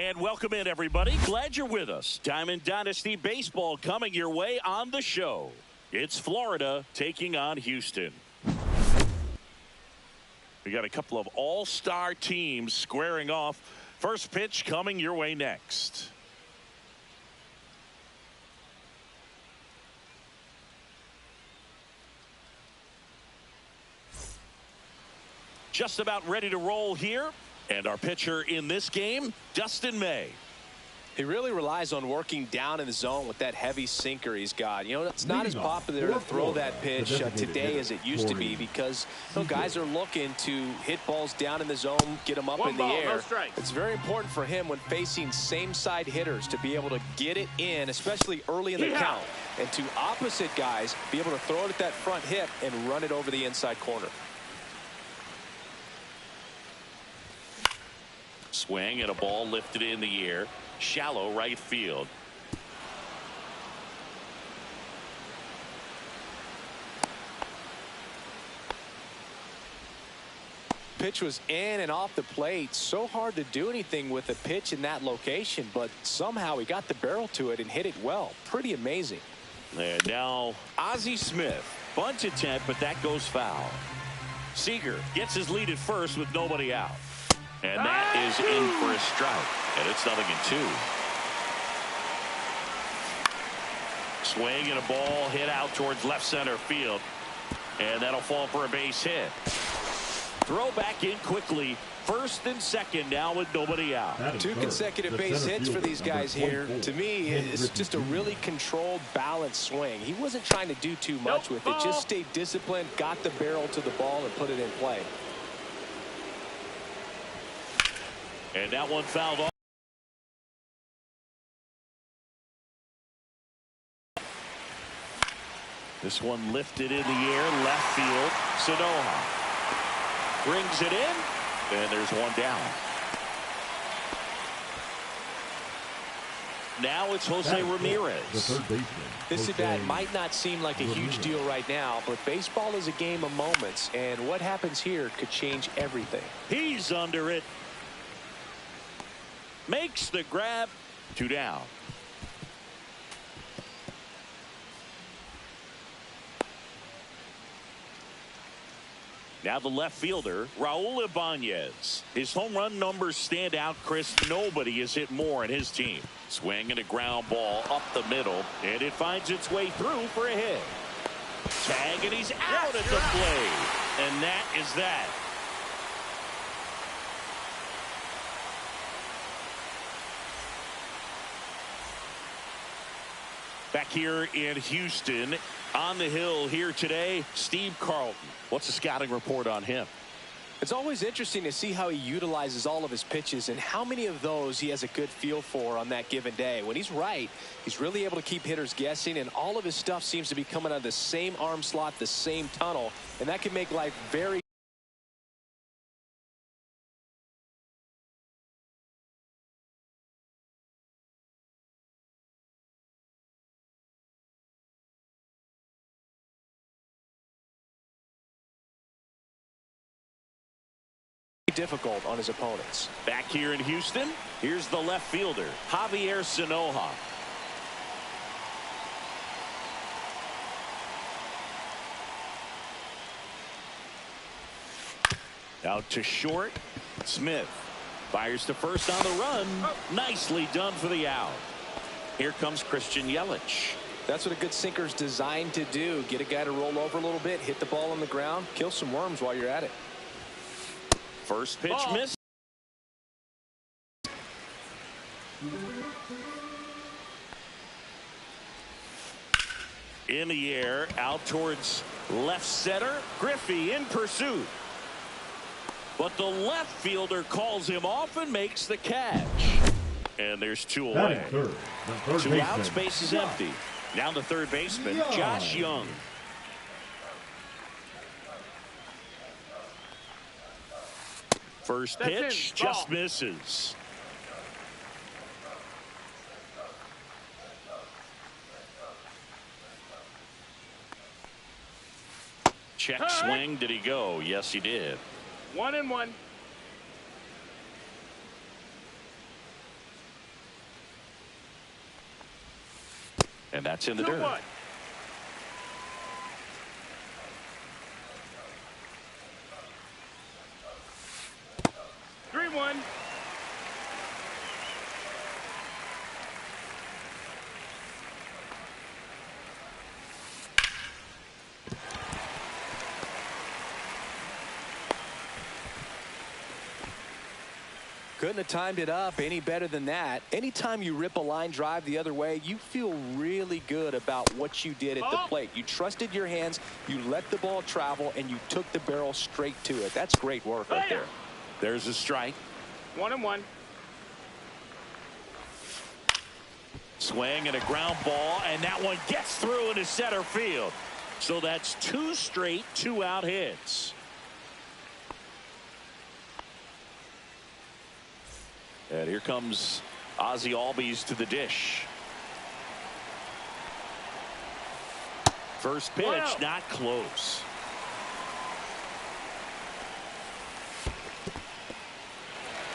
And welcome in, everybody. Glad you're with us. Diamond Dynasty Baseball coming your way on the show. It's Florida taking on Houston. We got a couple of all-star teams squaring off. First pitch coming your way next. Just about ready to roll here. And our pitcher in this game, Timeee. He really relies on working down in the zone with that heavy sinker he's got. You know, it's not as popular to throw that pitch today as it used to be because guys are looking to hit balls down in the zone, get them up in the air. It's very important for him when facing same-side hitters to be able to get it in, especially early in the count, and to opposite guys be able to throw it at that front hip and run it over the inside corner. Swing and a ball lifted in the air. Shallow right field. Pitch was in and off the plate. So hard to do anything with a pitch in that location, but somehow he got the barrel to it and hit it well. Pretty amazing. And now Ozzie Smith. Bunt attempt, but that goes foul. Seager gets his lead at first with nobody out. And that is in for a strike. And it's 0-2. Swing and a ball hit out towards left center field. And that'll fall for a base hit. Throw back in quickly. First and second now with nobody out. 2 consecutive base hits for these guys here. To me, it's just a really controlled, balanced swing. He wasn't trying to do too much with it. Just stayed disciplined, got the barrel to the ball, and put it in play. And that one fouled off. This one lifted in the air, left field. Sanoha brings it in, and there's one down. Now it's Jose Ramirez. This at bat might not seem like a huge deal right now, but baseball is a game of moments, and what happens here could change everything. He's under it. Makes the grab. 2 down. Now the left fielder, Raul Ibanez. His home run numbers stand out, Chris. Nobody has hit more in his team. Swing and a ground ball up the middle, and it finds its way through for a hit. Tag, and he's out at the plate. And that is that. Back here in Houston, on the hill here today, Steve Carlton. What's the scouting report on him? It's always interesting to see how he utilizes all of his pitches and how many of those he has a good feel for on that given day. When he's right, he's really able to keep hitters guessing, and all of his stuff seems to be coming out of the same arm slot, the same tunnel, and that can make life very difficult on his opponents. Back here in Houston, here's the left fielder, Javier Sanoha. Out to short. Smith fires to first on the run. Nicely done for the out. Here comes Christian Yelich. That's what a good sinker is designed to do. Get a guy to roll over a little bit, hit the ball on the ground, kill some worms while you're at it. First pitch missed. In the air, out towards left center. Griffey in pursuit. But the left fielder calls him off and makes the catch. And there's 2 away. 2 outs, base is empty. Now the third baseman, Josh Young. First pitch just misses. Check swing. Did he go? Yes, he did. 1-1. And that's in the dirt. 3-1. Couldn't have timed it up any better than that. Anytime you rip a line drive the other way, you feel really good about what you did at the plate. You trusted your hands, you let the ball travel, and you took the barrel straight to it. That's great work right there. There's a strike. 1-1. Swing and a ground ball, and that one gets through into center field. So that's 2 straight 2-out hits. And here comes Ozzie Albies to the dish. First pitch, not close.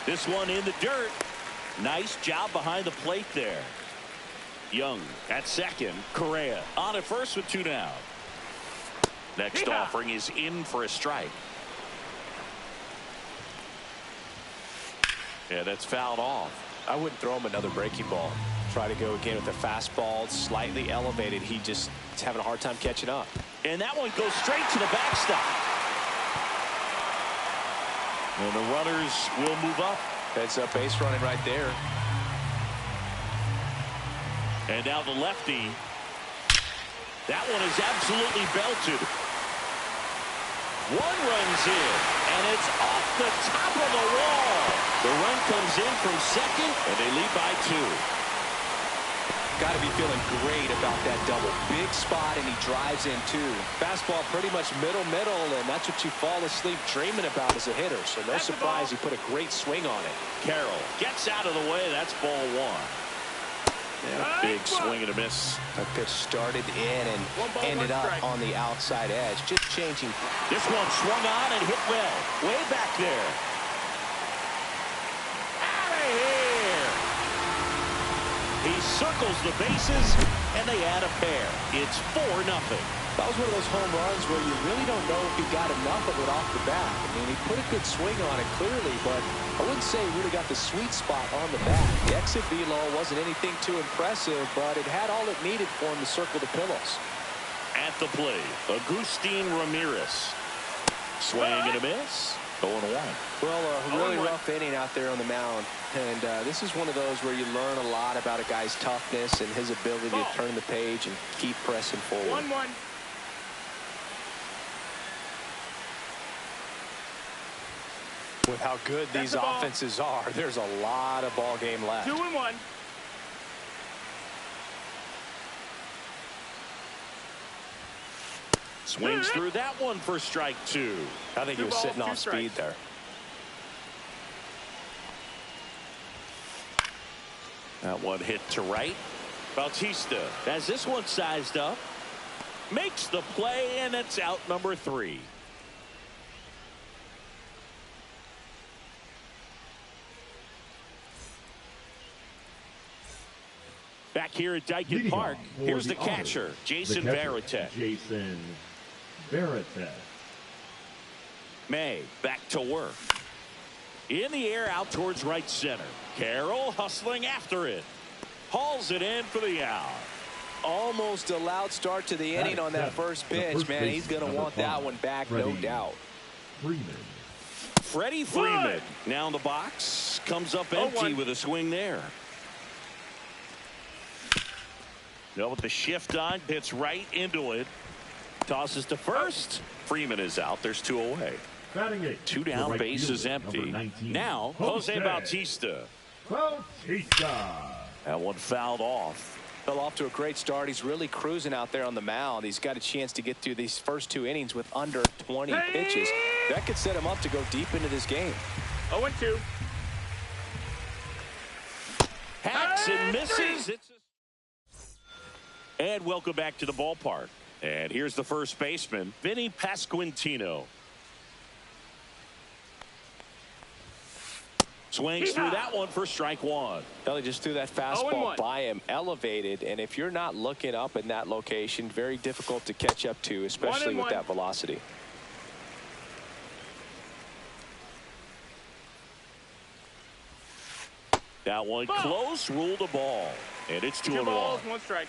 This one in the dirt. Nice job behind the plate there. Young at second. Correa on at first with 2 down. Next offering is in for a strike. Yeah, that's fouled off. I wouldn't throw him another breaking ball. Try to go again with the fastball, slightly elevated. He just is having a hard time catching up. And that one goes straight to the backstop. And the runners will move up. Heads up base running right there. And now the lefty. That one is absolutely belted. One runs in, and it's off the top of the wall. The run comes in from second, and they lead by 2. Got to be feeling great about that double. Big spot, and he drives in 2. Fastball pretty much middle, and that's what you fall asleep dreaming about as a hitter. So no surprise he put a great swing on it. Carroll gets out of the way. That's ball 1. Yeah, big swing and a miss. That pitch started in and ended up on the outside edge. Just changing. This one swung on and hit well. Way back there. Out of here. He circles the bases, and they add a pair. It's 4-0. That was one of those home runs where you really don't know if he got enough of it off the bat. I mean, he put a good swing on it clearly, but I wouldn't say he really got the sweet spot on the bat. The exit velo wasn't anything too impressive, but it had all it needed for him to circle the pillows. At the plate, Agustin Ramirez. Swing and a miss. 0-1. Well, a really rough inning out there on the mound. And this is one of those where you learn a lot about a guy's toughness and his ability to turn the page and keep pressing forward. 1-1. With how good these offenses are, there's a lot of ball game left. 2-1. Swings through that one for strike 2. I think he was sitting off speed there. That one hit to right. Bautista has this one sized up. Makes the play, and it's out number 3. Back here at Dyken Park, here's the catcher, Jason Varitek. Jason Varitek. May back to work. In the air out towards right center. Carroll hustling after it. Hauls it in for the out. Almost a loud start to the inning on that first pitch, man. He's going to want that one back, no doubt. Freddie Freeman now in the box. Comes up empty with a swing there. No, with the shift on, hits right into it. Tosses to first. Freeman is out. There's 2 away. 2 down, base is empty. Now, Jose Bautista. That one fouled off. Fell off to a great start. He's really cruising out there on the mound. He's got a chance to get through these first 2 innings with under 20 pitches. That could set him up to go deep into this game. 0-2. Hacks and misses. And welcome back to the ballpark. And here's the first baseman, Vinny Pasquantino. Swings through that one for strike one. Ellie just threw that fastball by him, elevated, and if you're not looking up in that location, very difficult to catch up to, especially with that velocity. That one close, ruled a ball, and it's 2-1. 2 balls, 1 strike.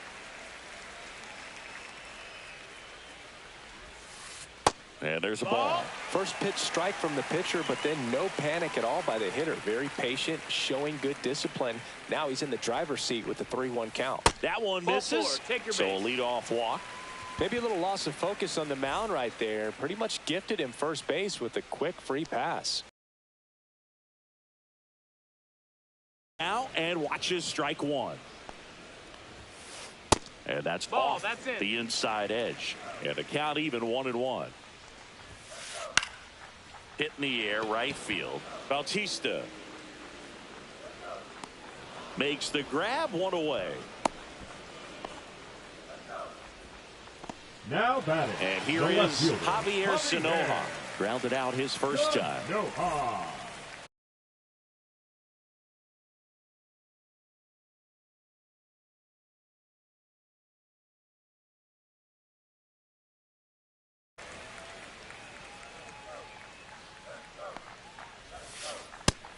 And there's a ball. First pitch strike from the pitcher, but then no panic at all by the hitter. Very patient, showing good discipline. Now he's in the driver's seat with the 3-1 count. That one misses. So a leadoff walk. Maybe a little loss of focus on the mound right there. Pretty much gifted him first base with a quick free pass. Now and watches strike one. And that's ball. off That's the inside edge. And the count even 1-1. Hit in the air, right field. Bautista makes the grab, 1 away. Now batting. And here is Javier Sanoja. Grounded out his first time.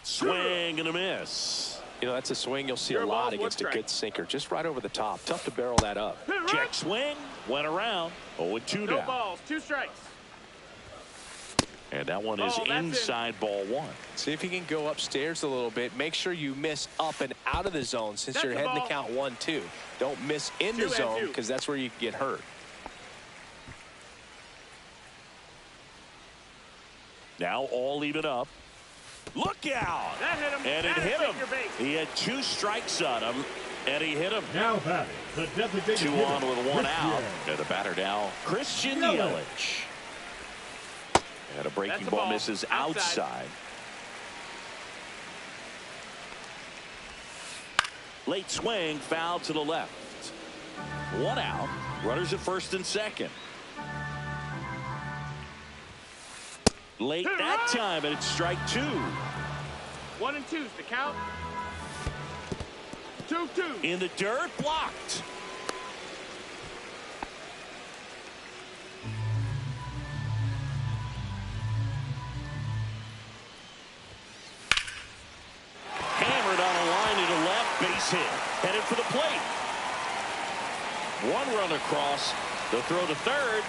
Swing and a miss. You know, that's a swing you'll see a lot against a good sinker. Just right over the top. Tough to barrel that up. Check swing. Went around. 0-2 now. 2 balls, 2 strikes. And that one is inside ball 1. See if you can go upstairs a little bit. Make sure you miss up and out of the zone since you're heading to count 1-2. Don't miss in the zone because that's where you get hurt. Now all even up. Look out! That hit him. And it hit him. He had 2 strikes on him, and he hit him. Now batting, the designated 2 on with 1 out. And the batter now, Christian Yelich. And a breaking ball misses outside. Late swing, foul to the left. 1 out. Runners at first and second. Late that time, and it's strike 2. 1 and 2's the count. 2-2. In the dirt, blocked. Hammered on a line to the left, base hit. Headed for the plate. 1 run across. The throw to third.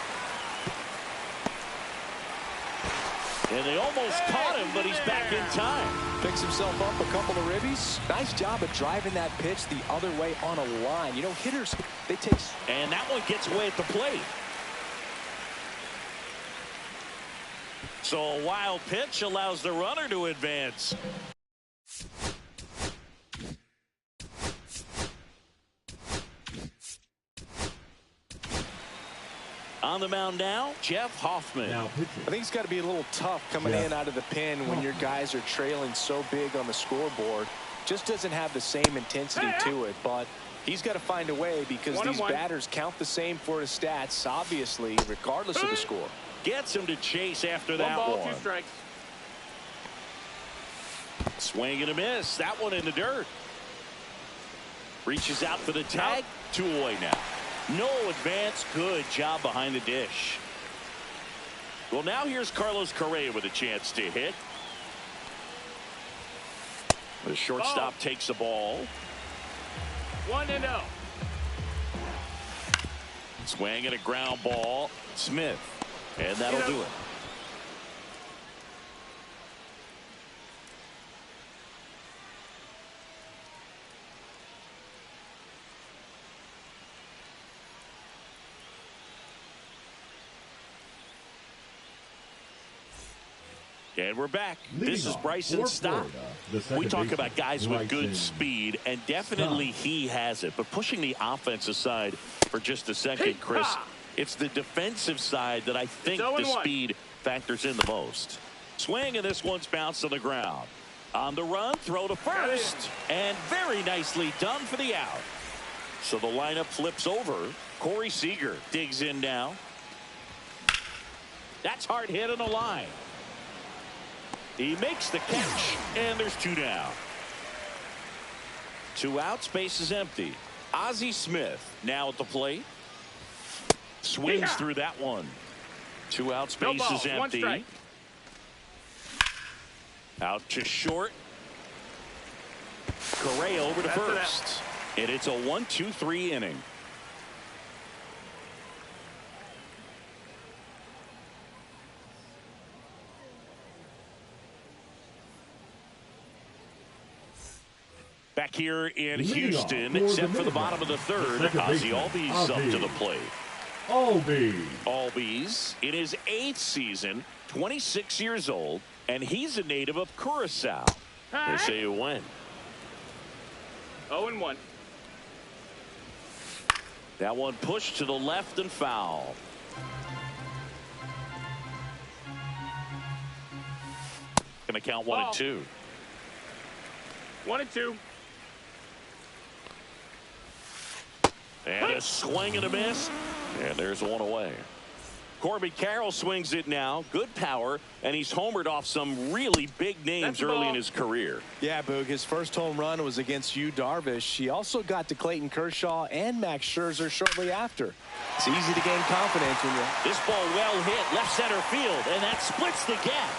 And they almost caught him, but he's back in time. Picks himself up a couple of ribbies. Nice job of driving that pitch the other way on a line. You know, hitters, they take... And that one gets away at the plate. So a wild pitch allows the runner to advance. On the mound now, Jeff Hoffman. Now pitching. I think it's got to be a little tough coming in out of the pen when your guys are trailing so big on the scoreboard. Just doesn't have the same intensity to it, but he's got to find a way because these batters count the same for his stats, obviously, regardless of the score. Gets him to chase after that 1 ball, one. 2 strikes. Swing and a miss. That one in the dirt. Reaches out for the tag. 2 away now. No advance. Good job behind the dish. Well, now here's Carlos Correa with a chance to hit. The shortstop takes the ball. 1-0. Swing and a ground ball. Smith. And that'll do it. And we're back. This is Bryson Stott. We talk about guys with good speed, and definitely he has it. But pushing the offensive side for just a second, Chris, it's the defensive side that I think the speed factors in the most. Swing, and this one's bounced to the ground. On the run, throw to first, and very nicely done for the out. So the lineup flips over. Corey Seager digs in now. That's hard hit on the line. He makes the catch, and there's 2 down. 2 outs, base is empty. Ozzie Smith now at the plate. Swings through that one. 2 outs, base is empty. Out to short. Correa over to first. And it's a 1-2-3 inning. Back here in Houston, except for the bottom of the third, Ozzie Albies up to the plate. Albies in his 8th season, 26 years old, and he's a native of Curacao. They say a win. 0-1. That one pushed to the left and foul. Gonna count 1-2. 1-2. And a swing and a miss. And there's one away. Corbin Carroll swings it now. Good power. And he's homered off some really big names early in his career. Yeah, Boog. His first home run was against Yu Darvish. He also got to Clayton Kershaw and Max Scherzer shortly after. It's easy to gain confidence when you're... This ball well hit left center field. And that splits the gap.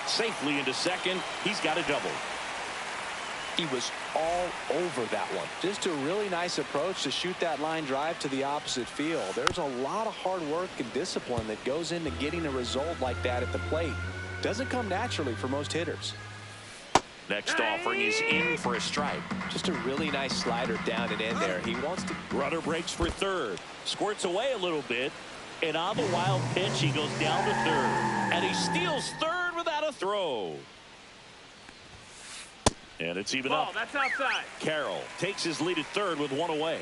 Safely into second. He's got a double. He was all over that one. Just a really nice approach to shoot that line drive to the opposite field. There's a lot of hard work and discipline that goes into getting a result like that at the plate. Doesn't come naturally for most hitters. Next offering is in for a strike. Just a really nice slider down and in there. He wants to... Runner breaks for third. Squirts away a little bit. And on the wild pitch, he goes down to third. And he steals third without a throw. And it's even up. That's outside. Carroll takes his lead at third with 1 away.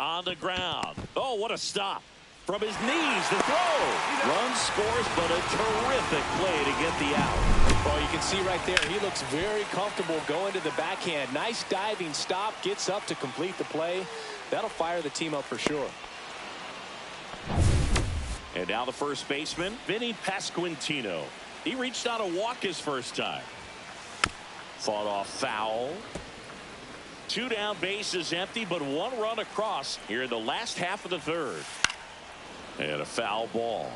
On the ground. Oh, what a stop. From his knees, the throw. Run scores, but a terrific play to get the out. Well, you can see right there, he looks very comfortable going to the backhand. Nice diving stop. Gets up to complete the play. That'll fire the team up for sure. And now the first baseman, Vinny Pasquantino. He reached on a walk his first time. Fought off foul. 2 down, bases empty, but 1 run across here in the last half of the third. And a foul ball.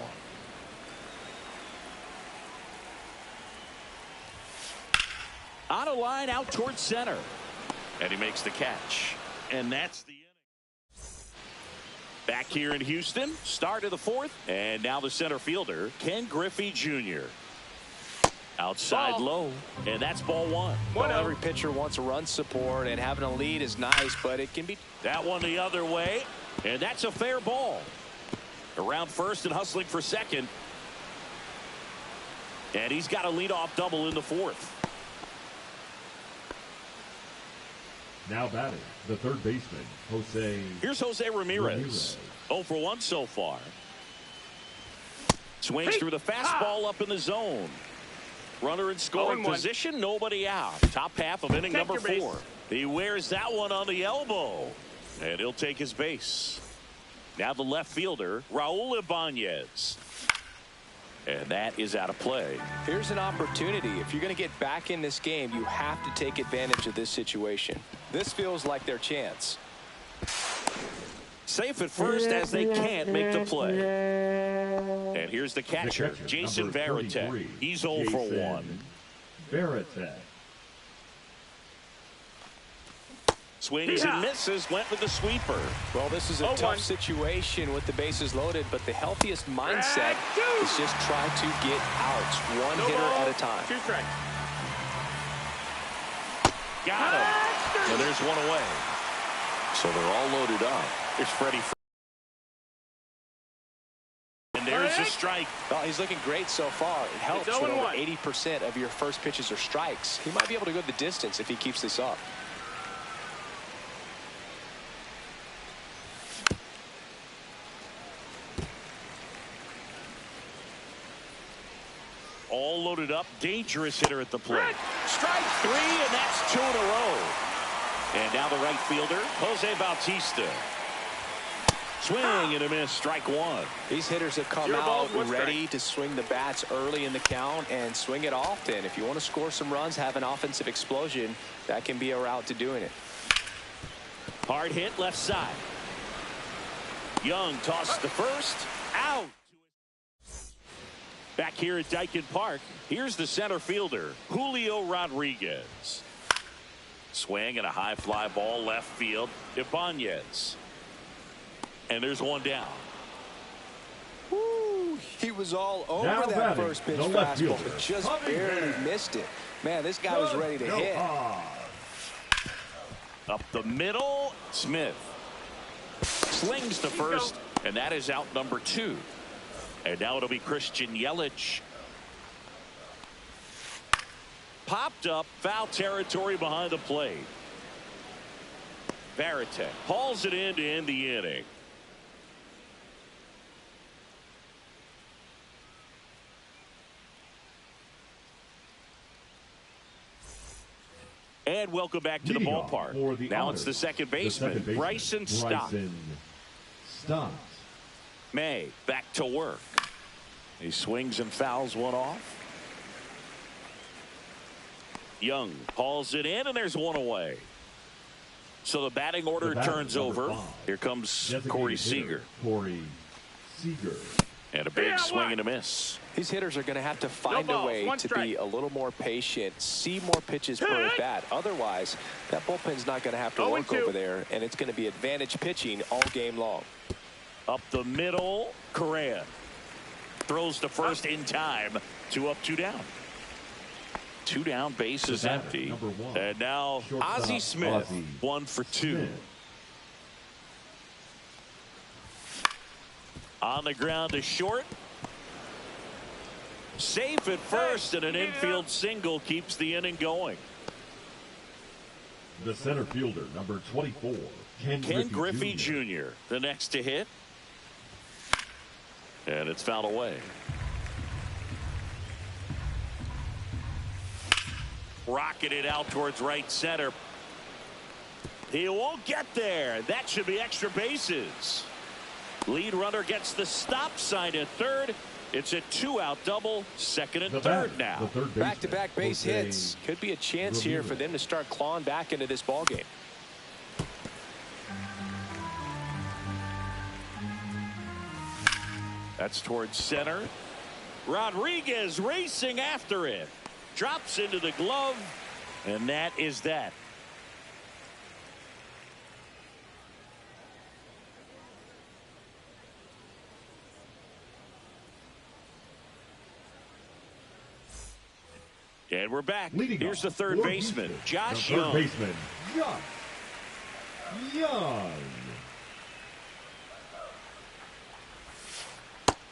On a line out towards center. And he makes the catch. And that's the inning. Back here in Houston, start of the 4th. And now the center fielder, Ken Griffey Jr. Outside low, and that's ball 1. Well, every pitcher wants a run support, and having a lead is nice, but it can be... That one the other way, and that's a fair ball. Around first and hustling for second. And he's got a leadoff double in the 4th. Now batting, the third baseman, Jose. Here's Jose Ramirez. 0 for 1 so far. Swings through the fastball up in the zone. Runner in scoring position, nobody out. Top half of inning number 4. He wears that one on the elbow. And he'll take his base. Now the left fielder, Raul Ibanez. And that is out of play. Here's an opportunity. If you're going to get back in this game, you have to take advantage of this situation. This feels like their chance. Safe at first as they can't make the play. And here's the catcher, Jason Varitek. He's 0 for 1. Varitek. Swings and misses, went with the sweeper. Well, this is a tough situation with the bases loaded, but the healthiest mindset is just try to get outs, 1 hitter at a time. 2 strikes. Got him. And there's 1 away. So they're all loaded up. There's Freddie. And there's a strike. Well, he's looking great so far. It helps when over 80% of your first pitches are strikes. He might be able to go the distance if he keeps this up. All loaded up. Dangerous hitter at the plate. Strike 3, and that's 2 in a row. And now the right fielder, Jose Bautista. Swing and a miss, strike one. These hitters have come out ready to swing the bats early in the count and swing it often. If you want to score some runs, have an offensive explosion, that can be a route to doing it. Hard hit left side. Young tossed to first. Out. Back here at Dyken Park, here's the center fielder, Julio Rodriguez. Swing and a high fly ball left field, Ibanez. And there's one down. Woo, he was all over now that batting, first pitch fastball, but just barely missed it. Man, this guy was ready to hit. Up the middle, Smith. Slings to first, and that is out number 2. And now it'll be Christian Yelich. Popped up, foul territory behind the plate. Varitek hauls it in to end the inning. And welcome back to the ballpark. Now it's the second baseman, Bryson Stott. May back to work. He swings and fouls one off. Young hauls it in, and there's one away. So the batting order turns over. Here comes Corey Seager. And a big swing and a miss. These hitters are going to have to find a way to be a little more patient, see more pitches per at bat. Otherwise, that bullpen's not going to have to work over there, and it's going to be advantage pitching all game long. Up the middle, Correa throws to first in time. 2 up, 2 down. 2 down, base is empty. And now Ozzie Smith, 1 for 2. On the ground to short. Safe at first, and an infield single keeps the inning going. The center fielder, number 24, Ken Griffey Jr., the next to hit. And it's fouled away. Rocketed out towards right center. He won't get there. That should be extra bases. Lead runner gets the stop sign at third. It's a 2-out double, second and third now. Back-to-back base hits. Could be a chance here for them to start clawing back into this ball game. That's towards center. Rodriguez racing after it. Drops into the glove, and that is that. And we're back. Here's the third baseman, Josh Young. Young.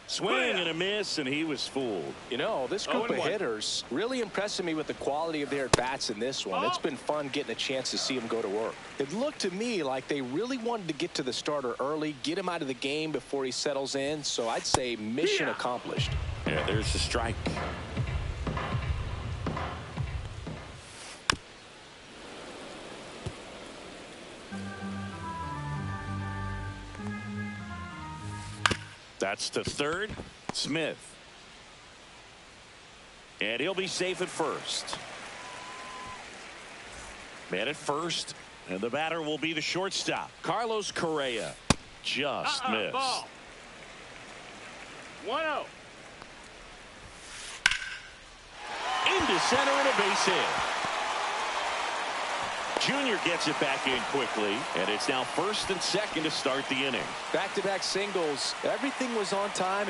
Swing and a miss, and he was fooled. You know, this group of hitters really impressing me with the quality of their bats in this one. It's been fun getting a chance to see them go to work. It looked to me like they really wanted to get to the starter early, get him out of the game before he settles in. So I'd say mission accomplished. Yeah, there's the strike. That's to third, Smith. And he'll be safe at first. Man at first, and the batter will be the shortstop, Carlos Correa. Just missed. Ball. 1-0. Into center and a base hit. Junior gets it back in quickly, and it's now first and second to start the inning. Back-to-back singles. Everything was on time.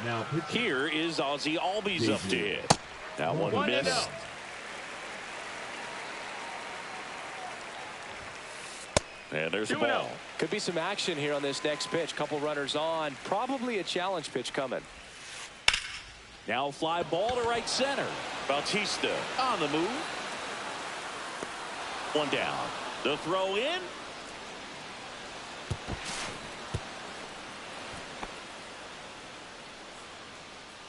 Now here is Ozzie Albies up to hit. That one missed. And there's the ball. Could be some action here on this next pitch. Couple runners on. Probably a challenge pitch coming. Now fly ball to right center. Bautista on the move. One down. The throw in.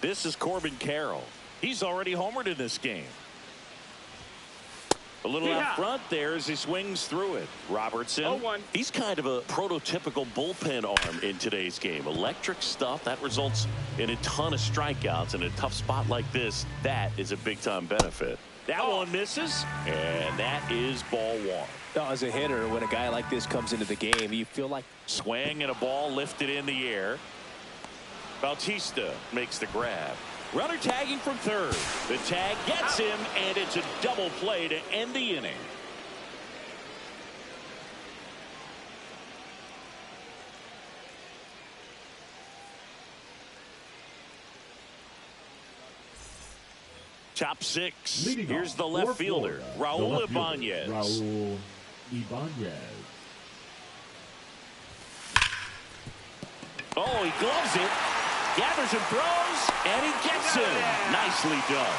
This is Corbin Carroll. He's already homered in this game. A little out front there as he swings through it. Robertson, 0-1. he's kind of a prototypical bullpen arm in today's game. Electric stuff that results in a ton of strikeouts. In a tough spot like this, that is a big-time benefit. That one misses, and that is ball one. Now, as a hitter, when a guy like this comes into the game, you feel like swing and a ball lifted in the air. Bautista makes the grab. Runner tagging from third. The tag gets him, and it's a double play to end the inning. Top six. Leading Here's off the left for fielder, Florida, Raul the left fielder, Ibanez. Raul Ibanez. Oh, he gloves it. Gathers and throws, and he gets him. Nicely done.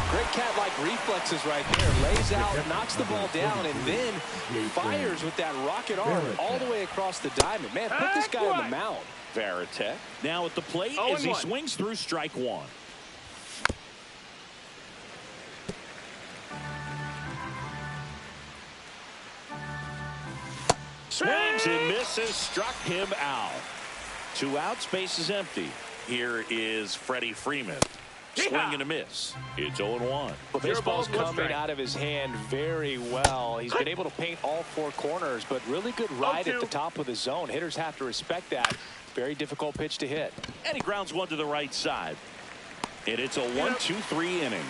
great cat-like reflexes right there. Lays out, knocks the ball down, and then fires with that rocket arm all the way across the diamond. Man, put this guy on the mound. Varitek now at the plate as he swings through strike one. Swings and misses, struck him out. 2 outs, base is empty. Here is Freddie Freeman. Swing and a miss. It's 0-1. Well, baseball's coming out of his hand very well. He's been able to paint all 4 corners, but really good ride at the top of the zone. Hitters have to respect that. Very difficult pitch to hit. And he grounds one to the right side. And it's a 1-2-3 inning.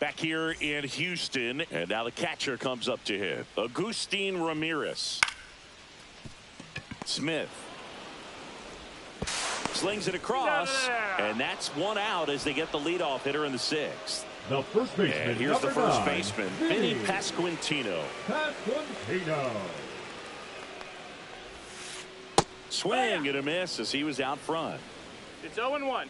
Back here in Houston, and now the catcher comes up to hit. Agustin Ramirez. Smith slings it across, and that's 1 out as they get the leadoff hitter in the 6th. The first baseman. And here's the first 9, baseman, Vinny Pasquantino. Swing and a miss as he was out front. It's 0-1.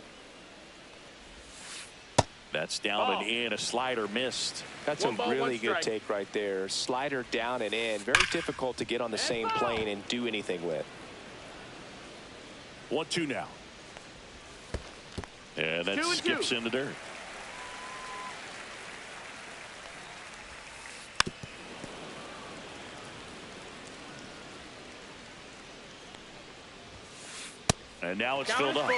That's down and in. A slider missed. That's a really good take right there. Slider down and in. Very difficult to get on the same plane and do anything with. 1-2 now. And that skips in the dirt. And now it's filled up.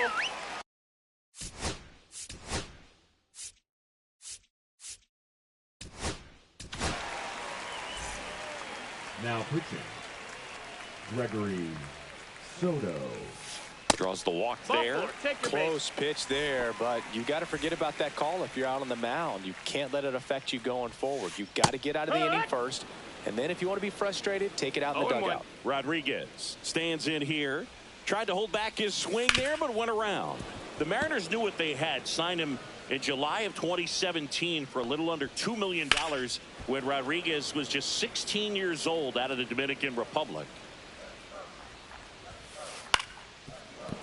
Now pitching, Gregory Soto. Draws the walk there. Close pitch there, but you got to forget about that call if you're out on the mound. You can't let it affect you going forward. You've got to get out of the inning first, and then if you want to be frustrated, take it out in the dugout. Rodriguez stands in here. Tried to hold back his swing there, but went around. The Mariners knew what they had. Signed him in July of 2017 for a little under $2 million when Rodriguez was just 16 years old out of the Dominican Republic.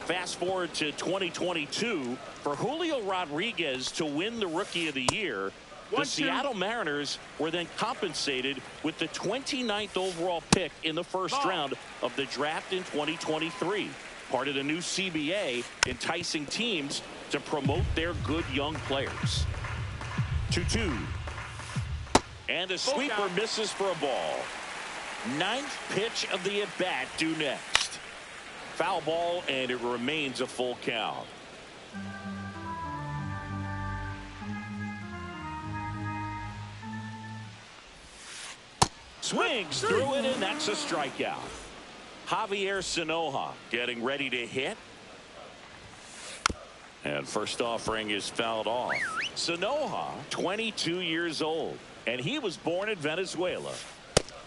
Fast forward to 2022 for Julio Rodriguez to win the Rookie of the Year. The Seattle Mariners were then compensated with the 29th overall pick in the first round of the draft in 2023. Part of the new CBA, enticing teams to promote their good young players. 2-2. And the sweeper misses for a ball. 9th pitch of the at-bat due next. Foul ball, and it remains a full count. Swings through it, and that's a strikeout. Javier Sanoja getting ready to hit. And first offering is fouled off. Sanoja, 22 years old, and he was born in Venezuela.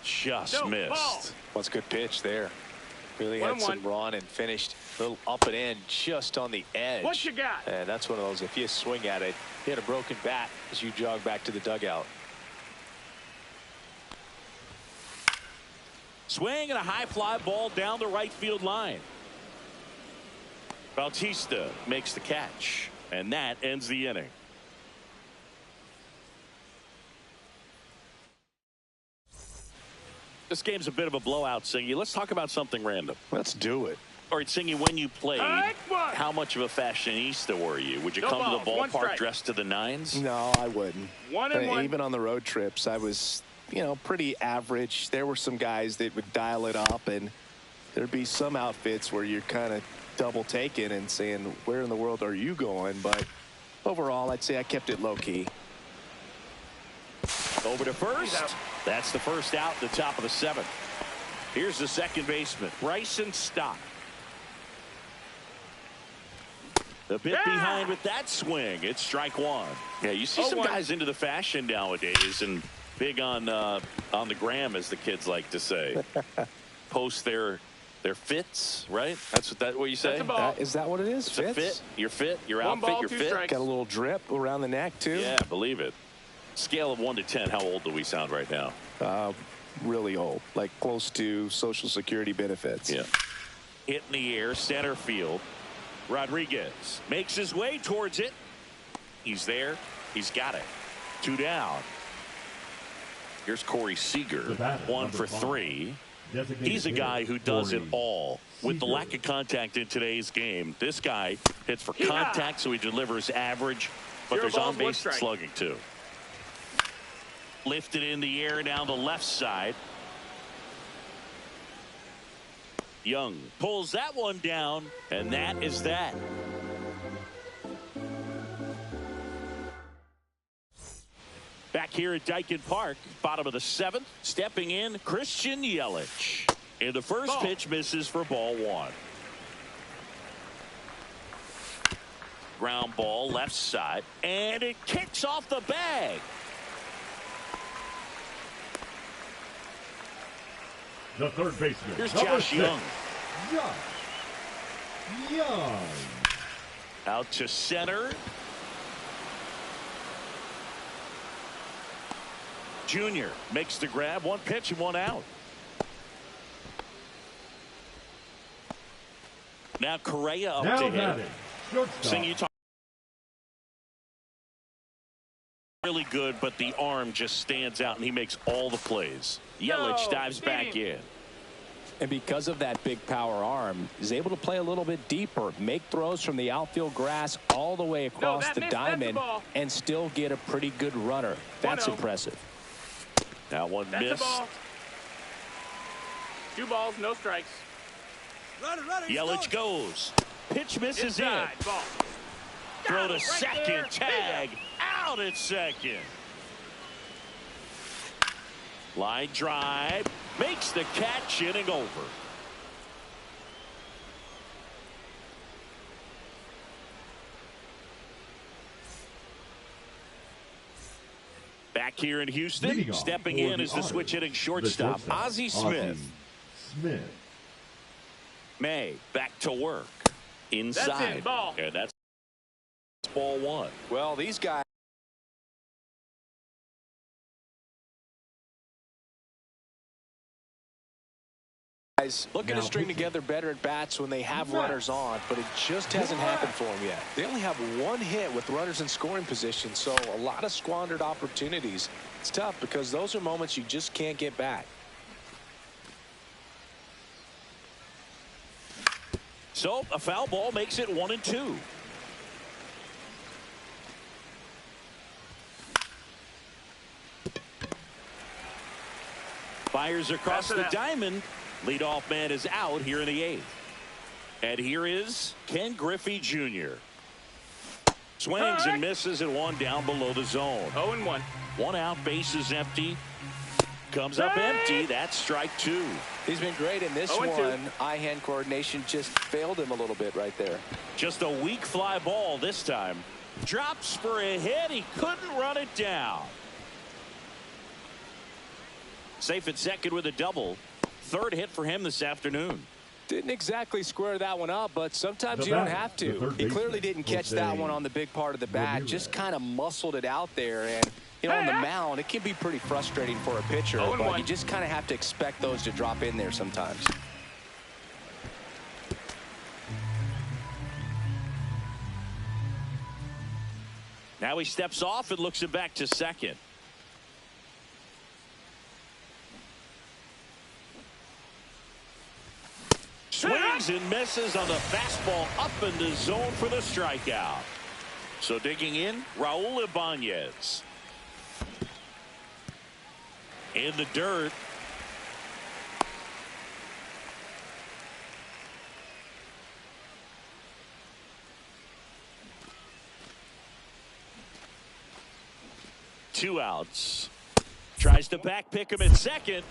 Just missed. What's a good pitch there. Really had some run and finished a little up and in just on the edge. What you got? And that's one of those, if you swing at it, hit a broken bat as you jog back to the dugout. Swing and a high fly ball down the right field line. Bautista makes the catch, and that ends the inning. This game's a bit of a blowout, Singy. Let's talk about something random. Let's do it. All right, Singy, when you played, how much of a fashionista were you? Would you come to the ballpark dressed to the nines? No, I wouldn't. Even on the road trips, I was, pretty average. There were some guys that would dial it up, and there'd be some outfits where you're kind of double taking and saying, where in the world are you going? But overall, I'd say I kept it low key. Over to first. That's the first out at the top of the seventh. Here's the second baseman, Bryson Stott. The bit behind with that swing. It's strike one. Yeah, you see some guys into the fashion nowadays and big on the gram, as the kids like to say. Post their fits, right? That's what you say? Is that what it is? It's a fit. Your fit, your outfit, your fit. Got a little drip around the neck, too. Yeah, believe it. Scale of 1 to 10, how old do we sound right now? Really old, like close to Social Security benefits. Yeah. Hit in the air, center field. Rodriguez makes his way towards it. He's there. He's got it. 2 down. Here's Corey Seager. 1 for 3. He's a guy who does it all. With the lack of contact in today's game, this guy hits for contact, so he delivers average, but there's on-base slugging too. Lifted in the air down the left side. Young pulls that one down, and that is that. Back here at Daikin Park, bottom of the seventh, stepping in, Christian Yelich. And the first pitch misses for ball 1. Ground ball left side, and it kicks off the bag. The third baseman. Here's Josh Young. Josh Young. Out to center. Junior makes the grab. 1 pitch and 1 out. Now Correa up to hit. Sing, you talk really good, but the arm just stands out and he makes all the plays. Yelich dives back in. And because of that big power arm, he's able to play a little bit deeper, make throws from the outfield grass all the way across the diamond, and still get a pretty good runner. That's impressive. That one missed. 2 balls, no strikes. Yelich goes. Pitch misses in. Throw to second. Tag. Out at second. Line drive. Makes the catch, inning over. Back here in Houston, stepping in is the switch hitting shortstop, Ozzie Smith. May back to work. Inside. That's it, ball. And that's ball 1. Well, these guys looking to string together better at bats when they have runners on, but it just hasn't happened for them yet. They only have 1 hit with runners in scoring position, so a lot of squandered opportunities. It's tough because those are moments you just can't get back. So a foul ball makes it 1-2. Fires across the diamond. Leadoff man is out here in the 8th. And here is Ken Griffey Jr. Swings and misses at 1 down below the zone. 0-1. 1 out, bases empty. Comes up empty. That's strike 2. He's been great in this one. Eye-hand coordination just failed him a little bit right there. Just a weak fly ball this time. Drops for a hit. He couldn't run it down. Safe at second with a double. 3rd hit for him this afternoon. Didn't exactly square that one up, but sometimes you don't have to. He clearly didn't catch that one on the big part of the bat. Just kind of muscled it out there. And, on the mound, it can be pretty frustrating for a pitcher, but you just kind of have to expect those to drop in there sometimes. Now he steps off and looks it back to second. swings and misses on the fastball up in the zone for the strikeout. So digging in, Raul Ibanez. In the dirt. Two outs. Tries to back pick him at second.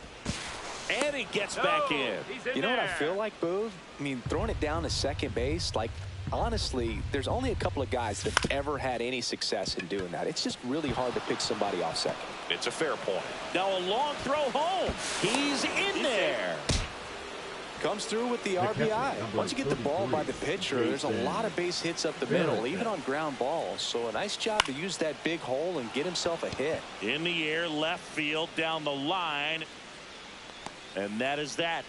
And he gets back in. You know what I feel like, Boog? I mean, throwing it down to second base, like, honestly, there's only a couple of guys that have ever had any success in doing that. It's just really hard to pick somebody off second. It's a fair point. Now a long throw home. He's in there. Comes through with the RBI. Once you get the ball by the pitcher, there's a lot of base hits up the middle, even on ground balls. So a nice job to use that big hole and get himself a hit. In the air, left field, down the line. And that is that.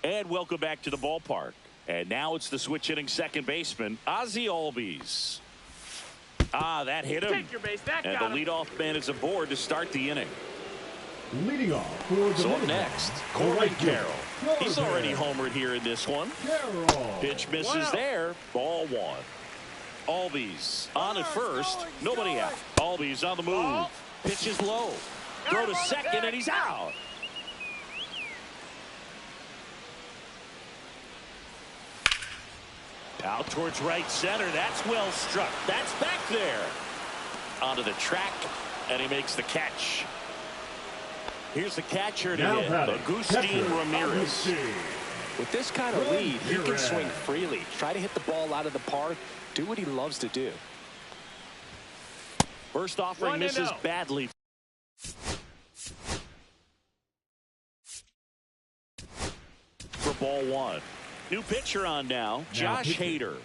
And welcome back to the ballpark. And now it's the switch hitting second baseman, Ozzie Albies. That hit him. Take your base. That and got the him. leadoff man is aboard to start the inning. Leading off for the So up next, Corbin Carroll. He's already homered here in this one. Carroll. Pitch misses there. Ball one. Albies on at first. Nobody out. Albies on the move. Pitch is low. Throw to second, and he's out. Out towards right center. That's well struck. That's back there. Onto the track, and he makes the catch. Here's the catcher to hit, Agustin Ramirez. With this kind of lead, he can swing freely, try to hit the ball out of the park, do what he loves to do. First offering misses badly. For ball one. New pitcher on now, Josh Hader.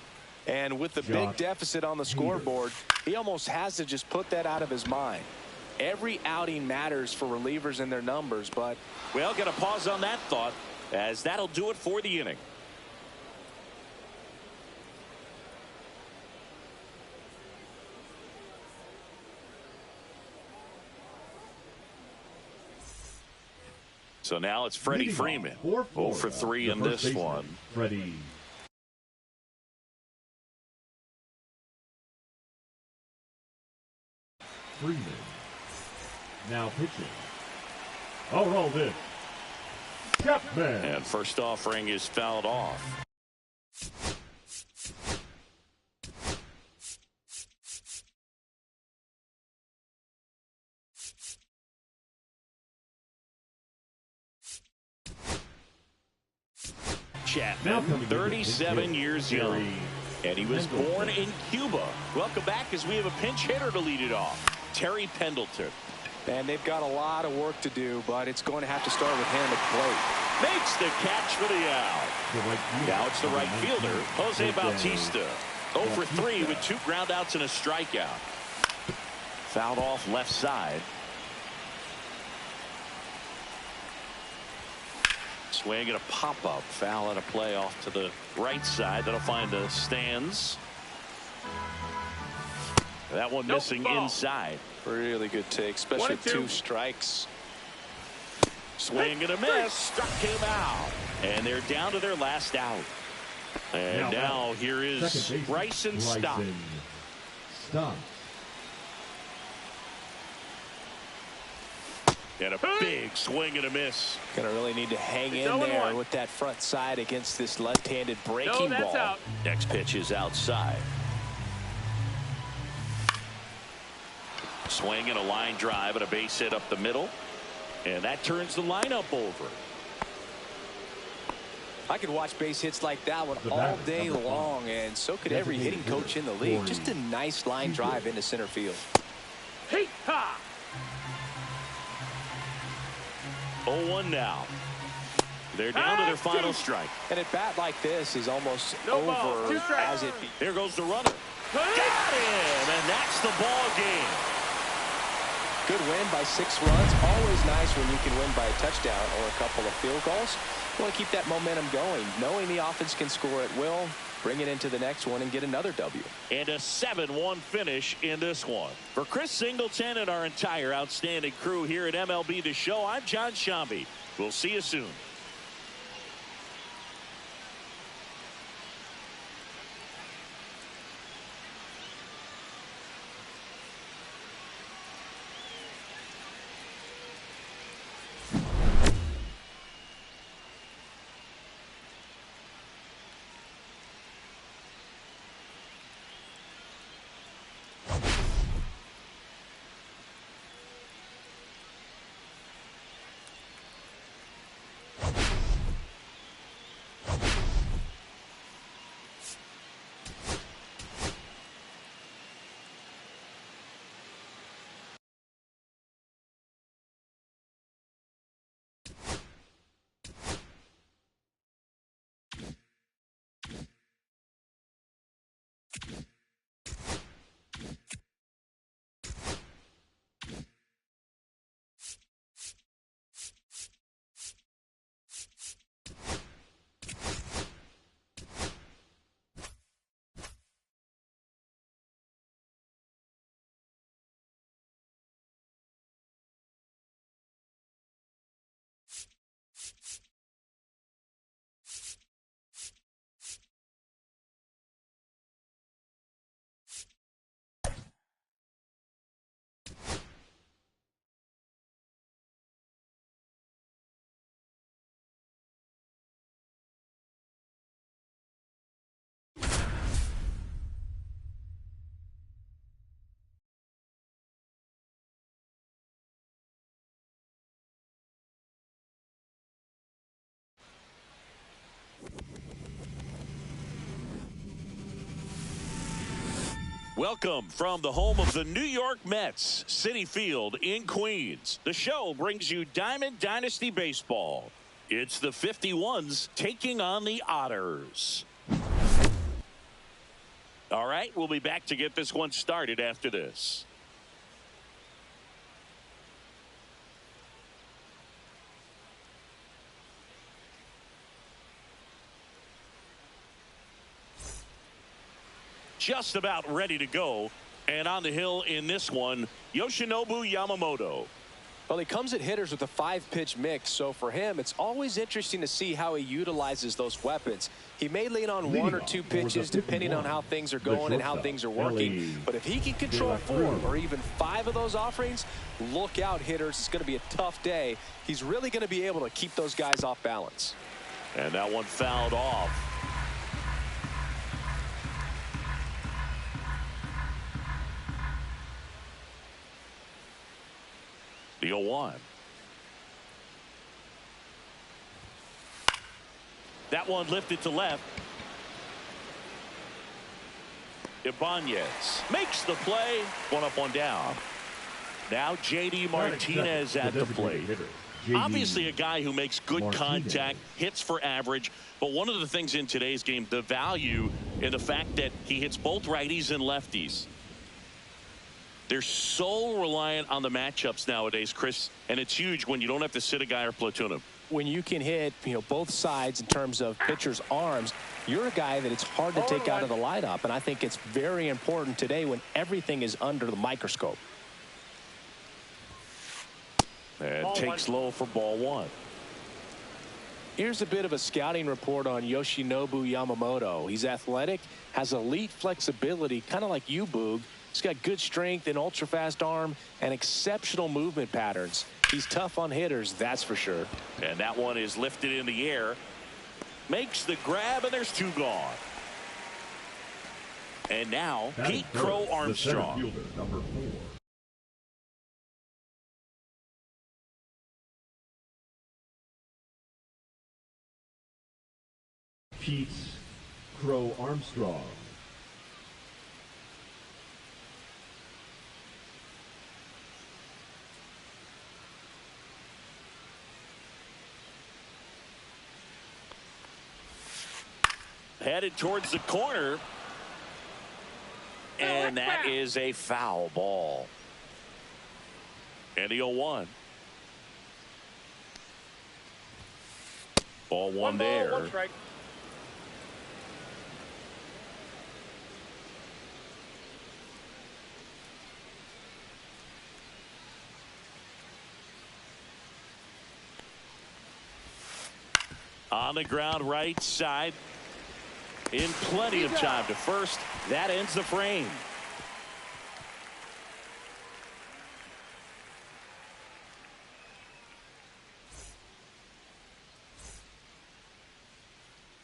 And with the big deficit on the scoreboard, he almost has to just put that out of his mind. Every outing matters for relievers and their numbers, but... Well, got to pause on that thought, as that'll do it for the inning. So now it's Freddie Freeman. 0 for 3 in this one. Freddie. Freeman. Now pitching. Rolled in. Chapman. And first offering is fouled off. Chapman, 37 years young, and he was born in Cuba. Welcome back as we have a pinch hitter to lead it off, Terry Pendleton. And they've got a lot of work to do, but it's going to have to start with him at the plate. Makes the catch for the out. Now it's the right fielder, Jose Bautista. 0 for 3 with 2 groundouts and a strikeout. Fouled off left side. Swing and a pop-up. Foul and a play off to the right side. That'll find the stands. That one missing inside. Really good take, especially with 2 strikes. Swing and a miss. Struck him out. And they're down to their last out. And now here is Bryson Stott. And a big swing and a miss. Gonna really need to hang in there with that front side against this left-handed breaking ball. Out. Next pitch is outside. Swing and a line drive and a base hit up the middle. And that turns the lineup over. I could watch base hits like that one all day long, and so could every hitting coach in the league. Just a nice line drive into center field. Hey, ha! 0-1 now. They're down to their final strike. And a bat like this is almost over as it begins. Here goes the runner. Got him, and that's the ball game. Good win by 6 runs. Always nice when you can win by a touchdown or a couple of field goals. Want to keep that momentum going, knowing the offense can score at will, bring it into the next one and get another W. And a 7-1 finish in this one. For Chris Singleton and our entire outstanding crew here at MLB The Show, I'm John Shambi. We'll see you soon. Welcome from the home of the New York Mets, Citi Field in Queens. The show brings you Diamond Dynasty Baseball. It's the 51s taking on the Otters. All right, we'll be back to get this one started after this. Just about ready to go, and on the hill in this one, Yoshinobu Yamamoto. Well, he comes at hitters with a 5-pitch mix, so for him, it's always interesting to see how he utilizes those weapons. He may lean on 1 or 2 pitches depending on how things are going and how things are working, but if he can control 4 or even 5 of those offerings, look out, hitters. It's going to be a tough day. He's really going to be able to keep those guys off balance. And that one fouled off. The 0-1. That one lifted to left. Ibanez makes the play. 1 up, 1 down. Now JD Martinez at the plate. Obviously a guy who makes good contact, hits for average, but one of the things in today's game, the value in the fact that he hits both righties and lefties. They're so reliant on the matchups nowadays, Chris, and it's huge when you don't have to sit a guy or platoon him. When you can hit, both sides in terms of pitchers' arms, you're a guy that it's hard to take out of the lineup, and I think it's very important today when everything is under the microscope. And takes low for ball 1. Here's a bit of a scouting report on Yoshinobu Yamamoto. He's athletic, has elite flexibility, kind of like you, Boog. He's got good strength, an ultra-fast arm, and exceptional movement patterns. He's tough on hitters, that's for sure. And that one is lifted in the air. Makes the grab, and there's 2 gone. And now, Pete Crow Armstrong. Fielder, number 4. Pete Crow Armstrong. Headed towards the corner. And that is a foul ball. And the 0-1. Ball one Ball, there. one strike. On the ground right side. In plenty of time to first. That ends the frame.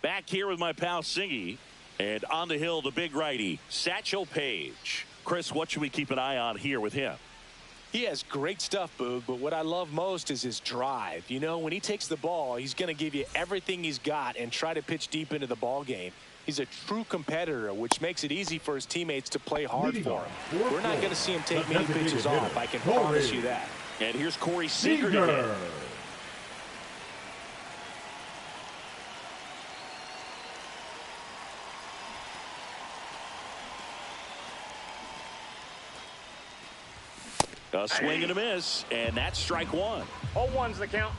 Back here with my pal Singy. And on the hill, the big righty, Satchel Paige. Chris, what should we keep an eye on here with him? He has great stuff, Boog, but what I love most is his drive. You know, when he takes the ball, he's going to give you everything he's got and try to pitch deep into the ball game. He's a true competitor, which makes it easy for his teammates to play hard for him. We're not going to see him take many pitches off, I can promise you that. And here's Corey Seager again. A swing and a miss, and that's strike one. 0-1's the count.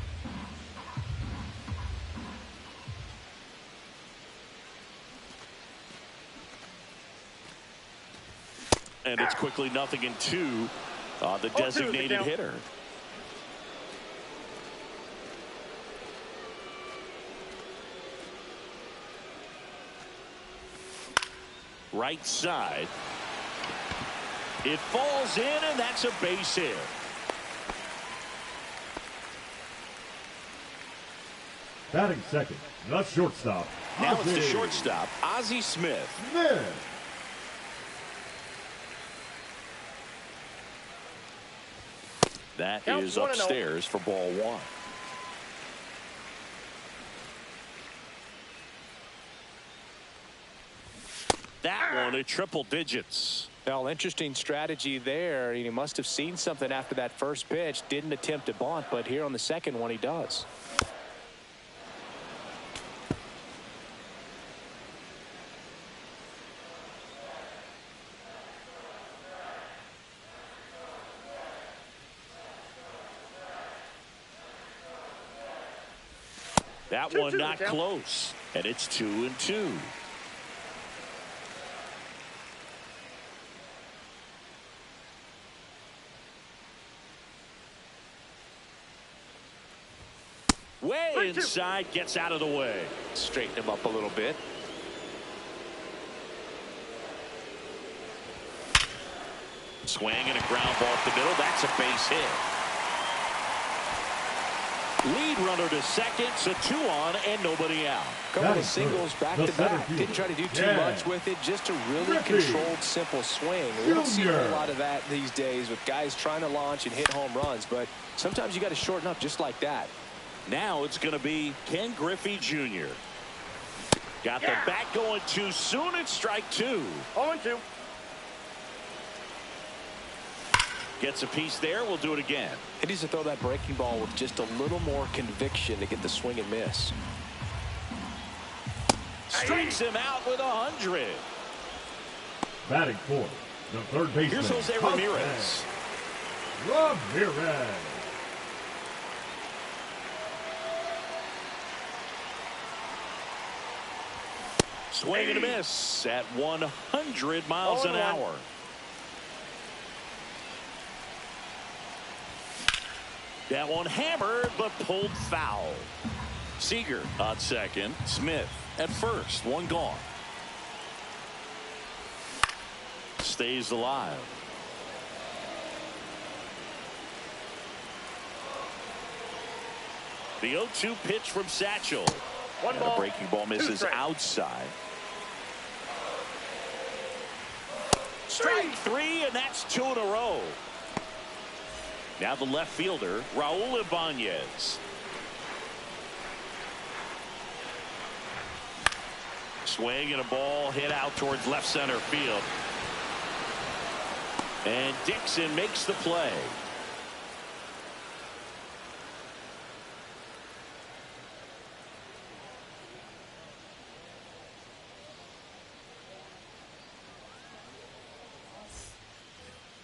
And it's quickly 0-2 on the designated hitter. Right side. It falls in, and that's a base hit. Batting second, the shortstop. Now it's the shortstop, Ozzie Smith. That is upstairs for ball one. That one at triple digits. Well, interesting strategy there. He must have seen something after that first pitch. Didn't attempt to bunt, but here on the second one he does. That one not close, and it's 2-2. Way inside, gets out of the way. Straighten him up a little bit. Swing and a ground ball up the middle. That's a base hit. Lead runner to second, so 2 on and nobody out. Couple of singles back to back. Didn't try to do too much with it. Just a really controlled, simple swing. We don't see a lot of that these days with guys trying to launch and hit home runs, but sometimes you got to shorten up just like that. Now it's going to be Ken Griffey Jr. Got the bat going too soon. It's strike 2. 0-2. Gets a piece there. We'll do it again. He needs to throw that breaking ball with just a little more conviction to get the swing and miss. Strikes him out with 100. Batting fourth, the third baseman. Here's Jose Ramirez. Ramirez. Swing and a miss at 100 miles an hour. That one hammered, but pulled foul. Seager on second. Smith at first. One gone. Stays alive. The 0-2 pitch from Satchel. One ball. The breaking ball misses outside. Strike 3, and that's 2 in a row. Now the left fielder, Raul Ibanez. Swing and a ball hit out towards left center field. And Dixon makes the play.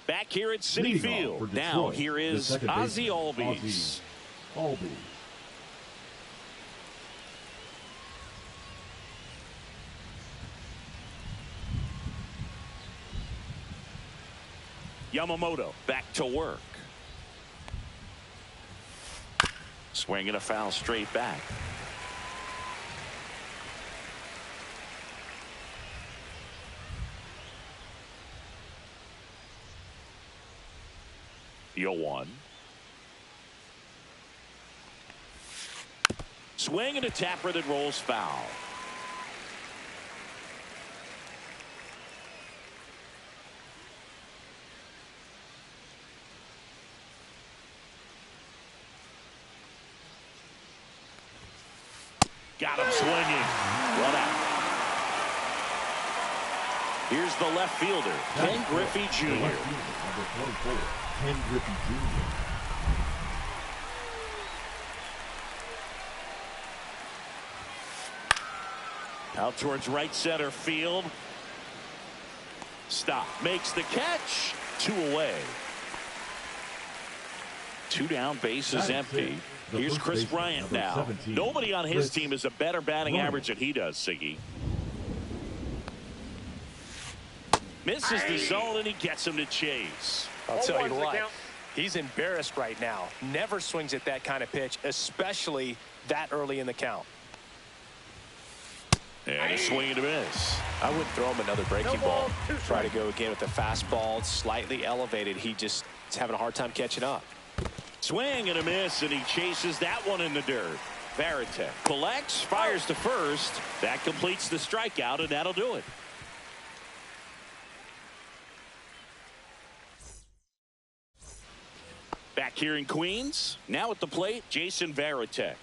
Back here at Citi Field. Now here is Ozzie Albies. Yamamoto back to work. Swinging a foul straight back. The 0-1. Swing and a tapper that rolls foul. Got him swinging. One out. Here's the left fielder, Ken Griffey Jr. Number 24, Ken Griffey Jr. Out towards right center field. Stop. Makes the catch. 2 away. 2 down, bases empty. Here's Chris Bryant now. 17. Nobody on his team has a better batting average than he does, Siggy. Misses the zone and he gets him to chase. I'll tell you 0-1's the what, count. he's embarrassed right now. Never swings at that kind of pitch, especially that early in the count. And a swing and a miss. I wouldn't throw him another breaking No ball, ball. 2 Try to strikes. go again with the fastball, slightly elevated. He just is having a hard time catching up. Swing and a miss, and he chases that one in the dirt. Varitek collects, fires to first. That completes the strikeout, and that'll do it. Back here in Queens, now at the plate, Jason Varitek.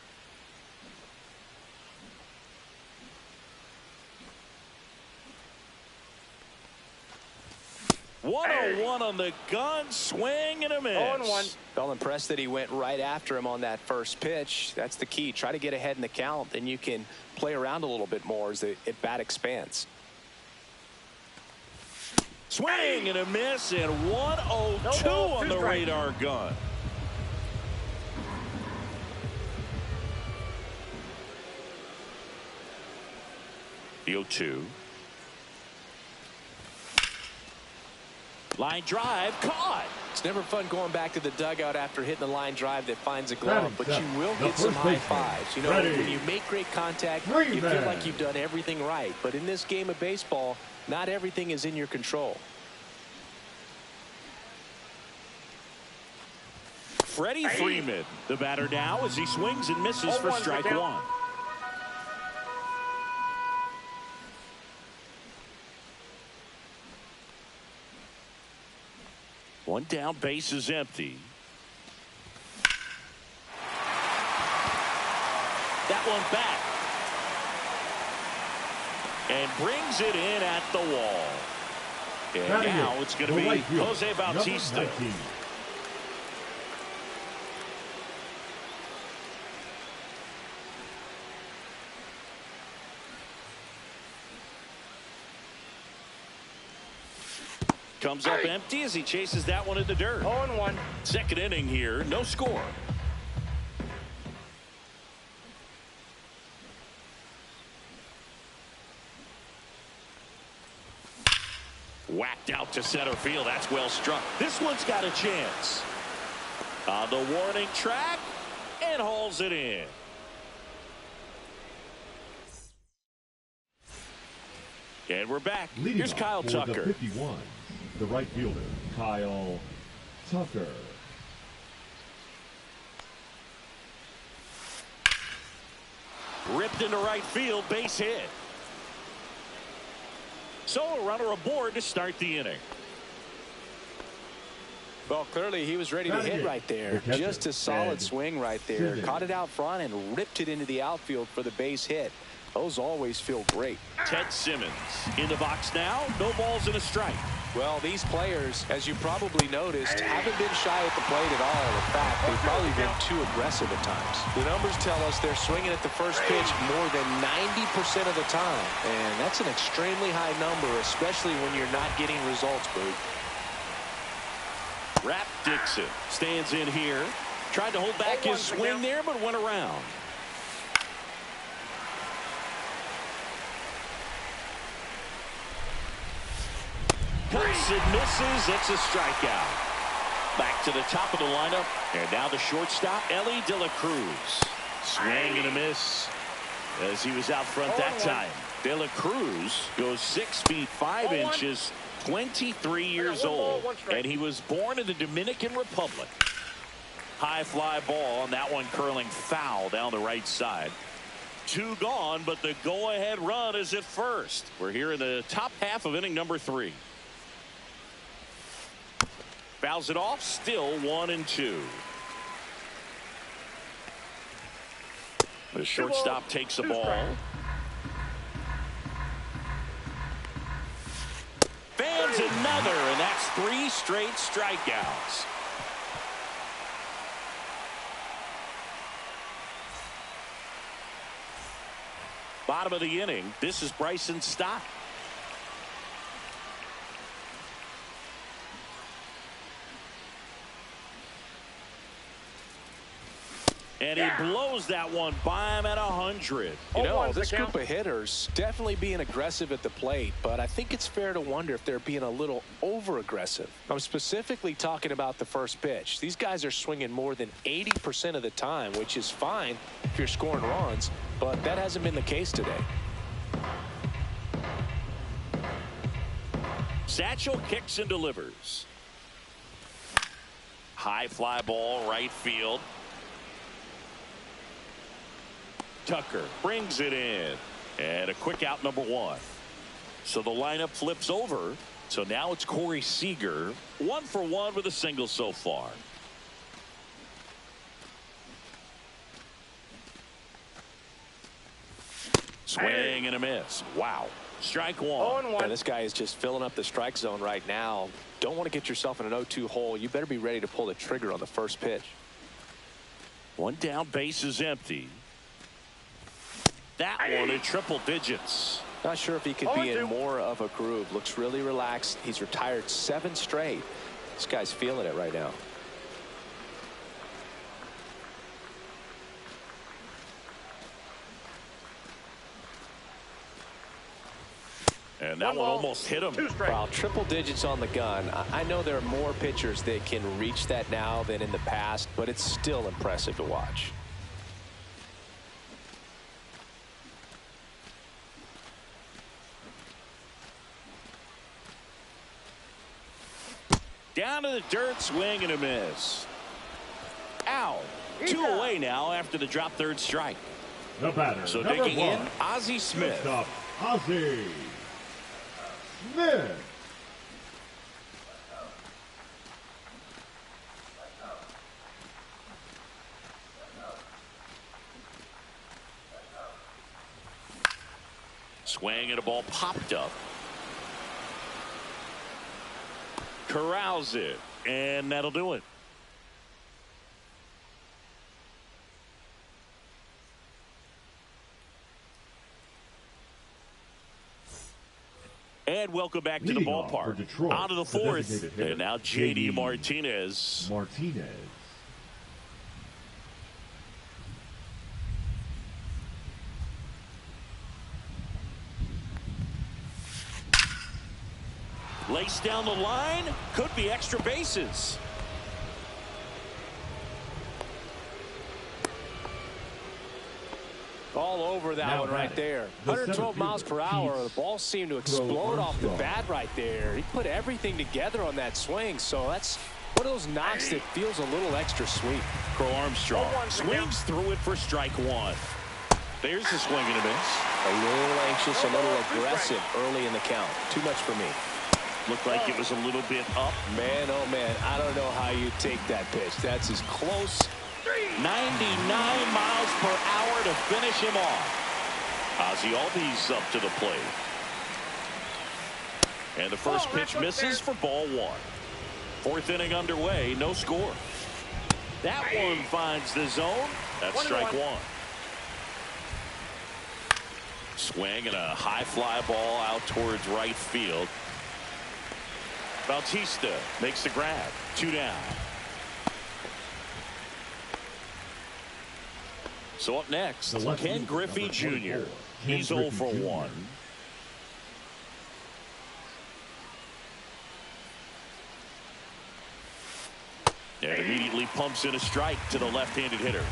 Hey. 1-0-1 on the gun, swing and a miss. 0-1. Felt impressed that he went right after him on that first pitch. That's the key. Try to get ahead in the count, then you can play around a little bit more as the at-bat expands. Swing and a miss, and 1-0-2 No ball, on 2 the strikes. radar gun. The 0-2. Line drive, caught. It's never fun going back to the dugout after hitting the line drive that finds a glove, but you will The get some first high baseman, fives. You know, ready. when you make great contact, Green you feel man. like you've done everything right. But in this game of baseball, not everything is in your control. Freddie Freeman, the batter now as he swings and misses for 0-1's the strike count. 1. One down, base is empty. That one back. And brings it in at the wall. And Batting now it, it's going to the be right fielder, Jose number Bautista. 19. Comes up empty as he chases that one in the dirt. 0-1. Second inning here, no score. Whacked out to center field. That's well struck. This one's got a chance. On the warning track and hauls it in. And we're back. Leading Here's off Kyle for Tucker. the 51, the right fielder, Kyle Tucker. Ripped into right field, base hit. So a runner aboard to start the inning. Well, clearly he was ready to hit right there. The catcher, Just a solid Ted swing right there. Simmons. Caught it out front and ripped it into the outfield for the base hit. Those always feel great. Ted Simmons in the box now. No balls and a strike. Well, these players, as you probably noticed, haven't been shy at the plate at all. In fact, they've probably been too aggressive at times. The numbers tell us they're swinging at the first pitch more than 90% of the time. And that's an extremely high number, especially when you're not getting results, Boog. Rap Dixon stands in here. Tried to hold back his swing there, but went around. Cuts and misses. It's a strikeout. Back to the top of the lineup. And now the shortstop, Ellie De La Cruz. Swing and a miss as he was out front that time. De La Cruz goes 6 feet 5 inches, 23 years old. And he was born in the Dominican Republic. High fly ball, and that one curling foul down the right side. 2 gone, but the go-ahead run is at first. We're here in the top half of inning number 3. Fouls it off, still 1-2. The shortstop takes the ball. Fans another, and that's 3 straight strikeouts. Bottom of the inning, this is Bryson's stop. And he blows that one by him at 100. You know, this group of hitters definitely being aggressive at the plate, but I think it's fair to wonder if they're being a little over-aggressive. I'm specifically talking about the first pitch. These guys are swinging more than 80% of the time, which is fine if you're scoring runs, but that hasn't been the case today. Satchel kicks and delivers. High fly ball, right field. Tucker brings it in, and a quick out, number 1. So the lineup flips over. So now it's Corey Seager, 1 for 1 with a single so far. Swing and a miss. Wow. Strike 1. And this guy is just filling up the strike zone right now. Don't want to get yourself in an 0-2 hole. You better be ready to pull the trigger on the first pitch. 1 down, base is empty. That one in triple digits. Not sure if he could be in more of a groove. Looks really relaxed. He's retired 7 straight. This guy's feeling it right now. And that one almost hit him. Wow, triple digits on the gun. I know there are more pitchers that can reach that now than in the past, but it's still impressive to watch. Down to the dirt, swing and a miss. Ow. 2 away now after the drop third strike. The batter, so number digging 1, in, Ozzie Smith. Ozzie Smith. Swing and a ball popped up. Corrals it, and that'll do it. And welcome back to the ballpark. Out of the 4th, and now J.D. Martinez. Lace down the line, could be extra bases. All over that one right there. 112 miles per hour. The ball seemed to explode off the bat right there. He put everything together on that swing, so that's one of those knocks that feels a little extra sweet. Crow Armstrong swings through it for strike 1. There's the swing and a miss. A little anxious, a little aggressive early in the count. Too much for me. Looked like it was a little bit up. Man, oh man, I don't know how you take that pitch. That's as close. 99 miles per hour to finish him off. Ozzie Albies up to the plate. And the first pitch misses for ball 1. 4th inning underway, no score. That one finds the zone. That's strike 1. Swing and a high fly ball out towards right field. Bautista makes the grab. 2 down. So up next, Ken Griffey Jr. He's 0 for 1. And immediately pumps in a strike to the left-handed hitter.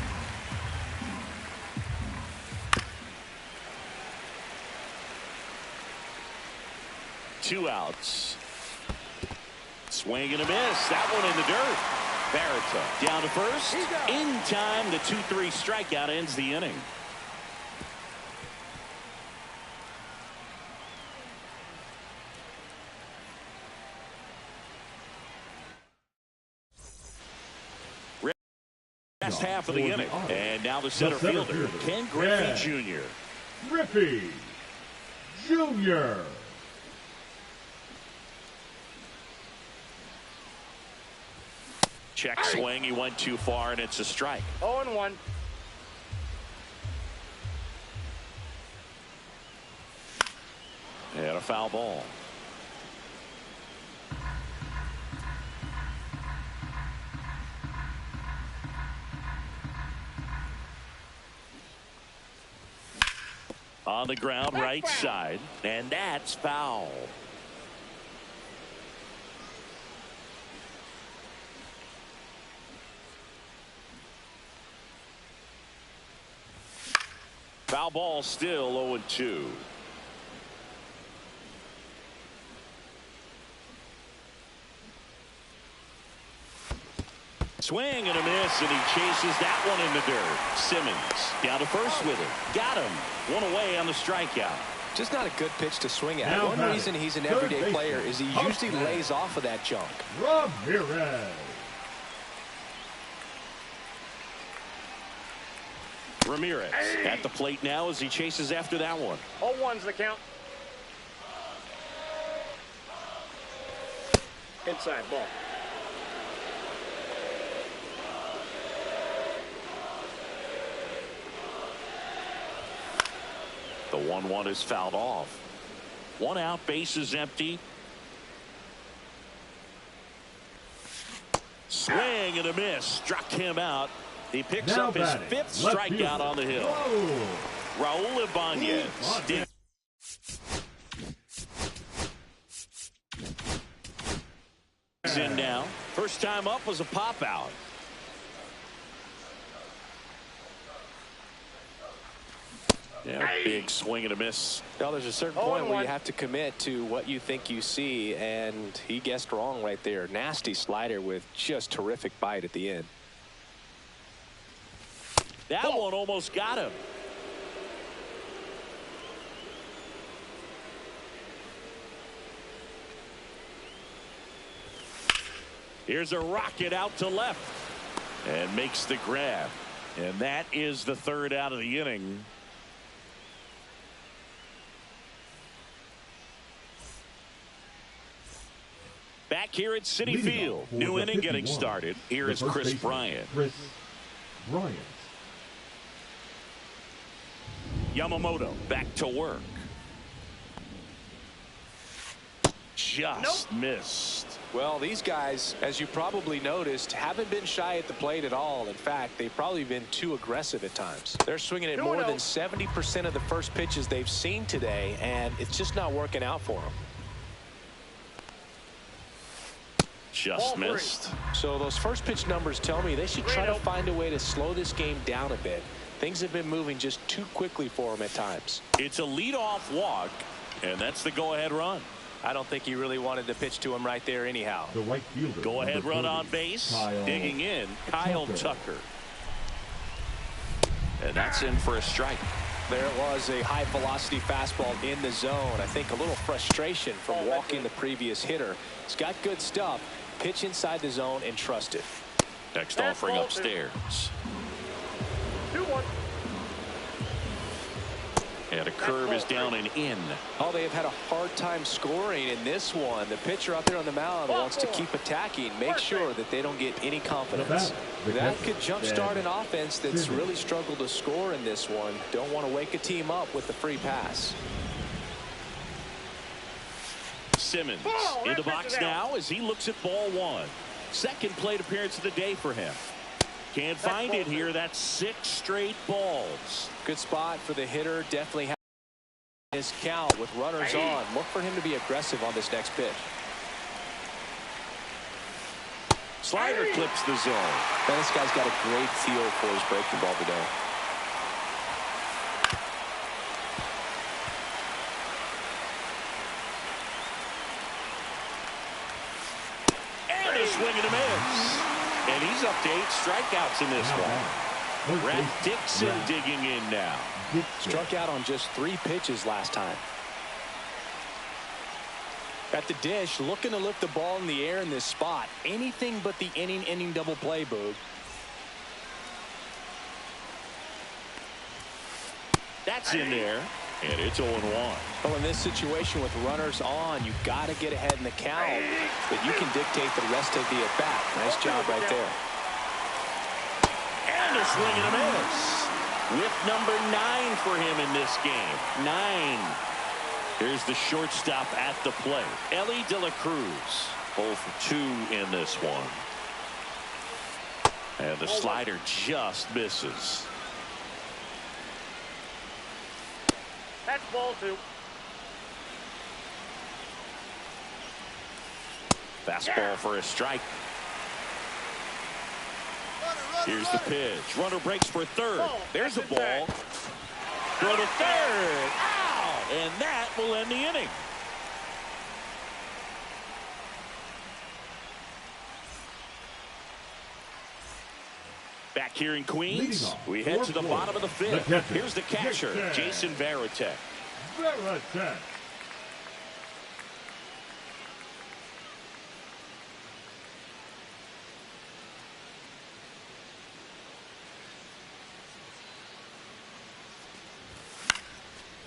Two outs. Swing and a miss. That one in the dirt. Barretta down to first. In time, the 2-3 strikeout ends the inning. Last half of the inning. And now the center fielder, Ken Griffey Jr. Griffey Jr. Check swing. He went too far, and it's a strike. 0-1. And a foul ball. On the ground, right side, and that's foul. Foul ball, still 0-2. Swing and a miss, and he chases that one in the dirt. Simmons down to first with it. Got him. One away on the strikeout. Just not a good pitch to swing at. Now One reason he's an everyday player is he usually lays off of that junk. Ramirez. Ramirez at the plate now as he chases after that one. 0-1's the count. Inside ball. The 1-1 is fouled off. One out, base is empty. Swing and a miss. Struck him out. He picks Now up his batting, fifth left strikeout fielder. on the hill. Raul Ibanez. He's in now. First time up was a pop out. Yeah, big swing and a miss. Well, there's a certain point where you have to commit to what you think you see, and he guessed wrong right there. Nasty slider with just terrific bite at the end. That one almost got him. Here's a rocket out to left and makes the grab. And that is the third out of the inning. Back here at Citi Field. New inning getting started. Here is Chris Bryant. Chris Bryant. Yamamoto back to work. Just missed. Well, these guys, as you probably noticed, haven't been shy at the plate at all. In fact, they've probably been too aggressive at times. They're swinging at more than 70% of the first pitches they've seen today, and it's just not working out for them. Just missed. So those first pitch numbers tell me they should try to find a way to slow this game down a bit. Things have been moving just too quickly for them at times. It's a leadoff walk, and that's the go-ahead run. I don't think he really wanted to pitch to him right there anyhow. The right fielder. Go-ahead run on base. Digging in, Kyle Tucker. And that's in for a strike. There was a high-velocity fastball in the zone. I think a little frustration from walking the previous hitter. He's got good stuff. Pitch inside the zone and trust it. Next offering upstairs. 2-1. And a curve is down and in. Oh, they have had a hard time scoring in this one. The pitcher out there on the mound wants to keep attacking, make sure that they don't get any confidence. That could jumpstart an offense that's really struggled to score in this one. Don't want to wake a team up with the free pass. Simmons in the box now as he looks at ball one. Second plate appearance of the day for him. Can't find it here. That's 6 straight balls. Good spot for the hitter. Definitely has his count with runners on. Look for him to be aggressive on this next pitch. Slider clips the zone. Man, this guy's got a great feel for his breaking ball today. And a swing and a miss. And he's up to 8 strikeouts in this one. Brett Dixon digging in now. Struck out on just 3 pitches last time. At the dish, looking to lift the ball in the air in this spot. Anything but the inning double play, Boog. That's in there, and it's 0-1. Well, in this situation with runners on, you've got to get ahead in the count, but you can dictate the rest of the at-bat. Nice job right there. And a swing and a miss. With number 9 for him in this game. 9. Here's the shortstop at the plate. Ellie De La Cruz. 0 for 2 in this one. And the slider just misses. That's ball 2. Fastball for a strike. Here's the pitch. Runner breaks for third. There's a ball. Throw to third. Ow! And that will end the inning. Back here in Queens, we head to the bottom of the 5th. Here's the catcher, Jason Varitek.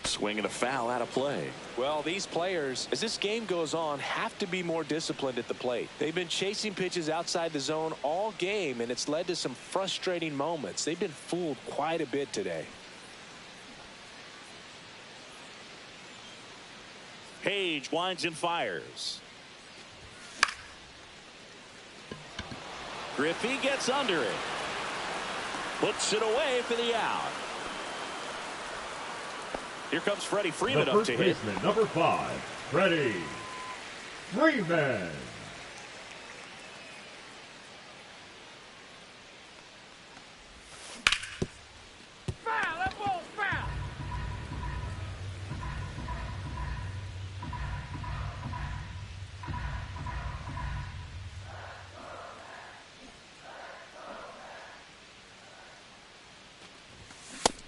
Swinging a foul out of play. Well, these players, as this game goes on, have to be more disciplined at the plate. They've been chasing pitches outside the zone all game, and it's led to some frustrating moments. They've been fooled quite a bit today. Page winds and fires. Griffey gets under it. Puts it away for the out. Here comes Freddie Freeman up to hit. Baseman, number 5, Freddie Freeman. Foul! That ball's foul!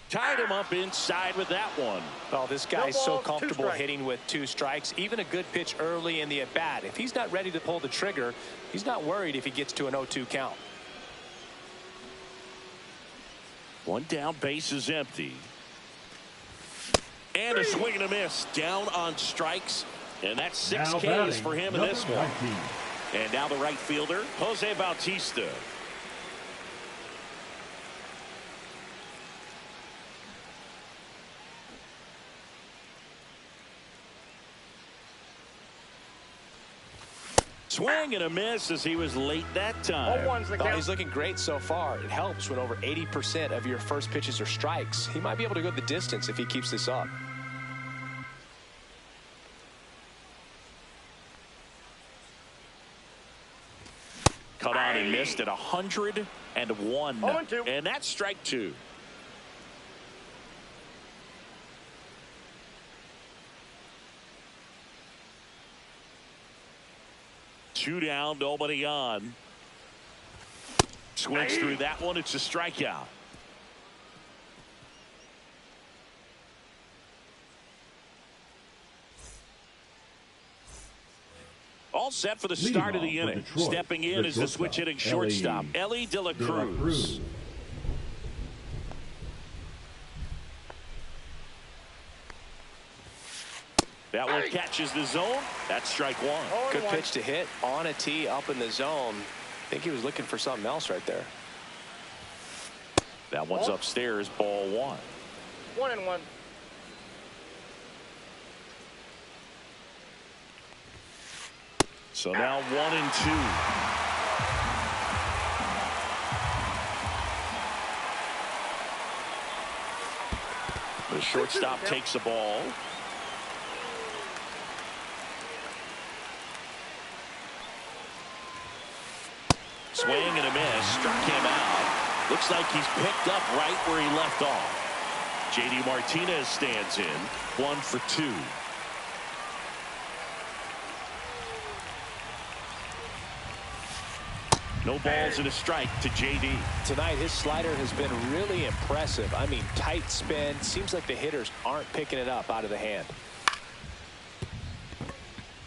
Tied him up inside with that one. Oh, this guy's so balls, 2 comfortable strikes. hitting with 2 strikes. Even a good pitch early in the at-bat. If he's not ready to pull the trigger, he's not worried if he gets to an 0-2 count. 1 down, base is empty. And a swing and a miss. Down on strikes. And that's 6 Now Ks batting, for him in number this one. 19. And now the right fielder, Jose Bautista. Swing and a miss as he was late that time. 0-1's the Oh, count. he's looking great so far. It helps when over 80% of your first pitches are strikes. He might be able to go the distance if he keeps this up. Cut on and missed at 101. 0-2. And that's strike 2. Two down, nobody on. Swings through that one. It's a strikeout. All set for the start of the Leading off inning. for Detroit, Stepping in is the switch hitting shortstop, Ellie De La Cruz. That one catches the zone. That's strike 1. Good pitch to hit on a tee up in the zone. I think he was looking for something else right there. That one's upstairs, ball 1. 1-1. So now 1-2. The shortstop takes the ball. Swing and a miss. Struck him out. Looks like he's picked up right where he left off. J.D. Martinez stands in. 1 for 2. No balls and a strike to J.D. Tonight, his slider has been really impressive. I mean, tight spin. Seems like the hitters aren't picking it up out of the hand.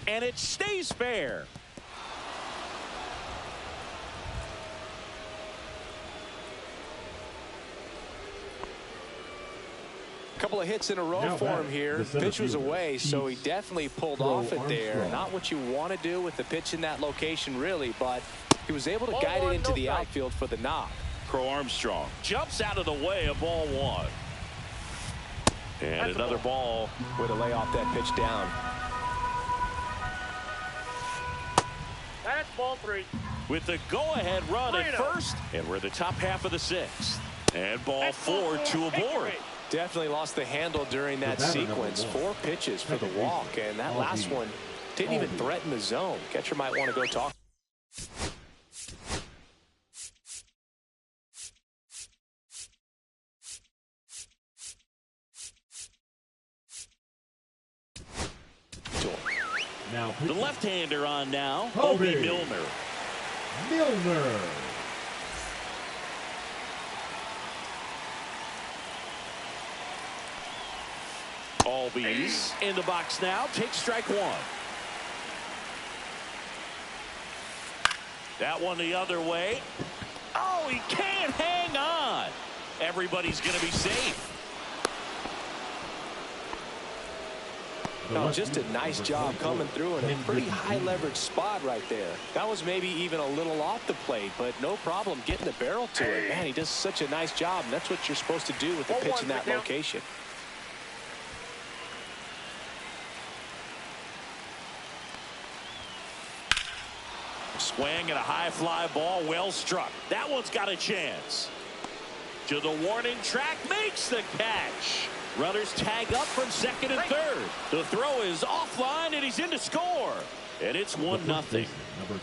And it stays fair. Couple of hits in a row for him here. Pitch was away, so he definitely pulled off it there. Not what you want to do with the pitch in that location, really, but he was able to guide it into the outfield for the knock. Crow Armstrong jumps out of the way of ball 1. And another ball. Way to lay off that pitch down. That's ball 3. With the go-ahead run at first, and we're in the top half of the 6th. And ball 4 to aboard. Definitely lost the handle during that sequence. 4 pitches for the walk, and that last one didn't even threaten the zone. Catcher might want to go talk. The left-hander on now, Obi Milner. Albies in the box now. Takes strike 1. That one the other way. Oh, he can't hang on. Everybody's going to be safe. No, just a nice job coming through in a pretty high leverage spot right there. That was maybe even a little off the plate, but no problem getting the barrel to it. Man, he does such a nice job, and that's what you're supposed to do with the pitch in that location. Swing and a high fly ball, well struck. That one's got a chance. To the warning track, makes the catch. Runners tag up from second and third. The throw is offline, and he's in to score. And it's 1-0. Number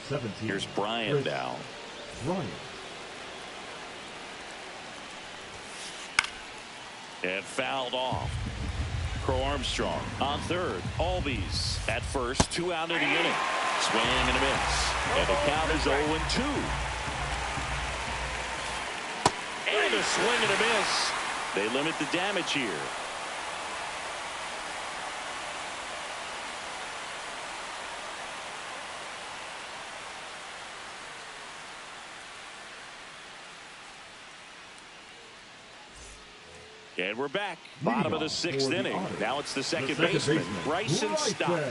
17. Here's Brian down. And fouled off. Crow Armstrong on third. Albies at first. 2 out of the inning. Swing and a miss. And the count is 0-2. And a swing and a miss. They limit the damage here. And we're back. Bottom of the 6th inning. Now it's the second baseman, Bryson Stott.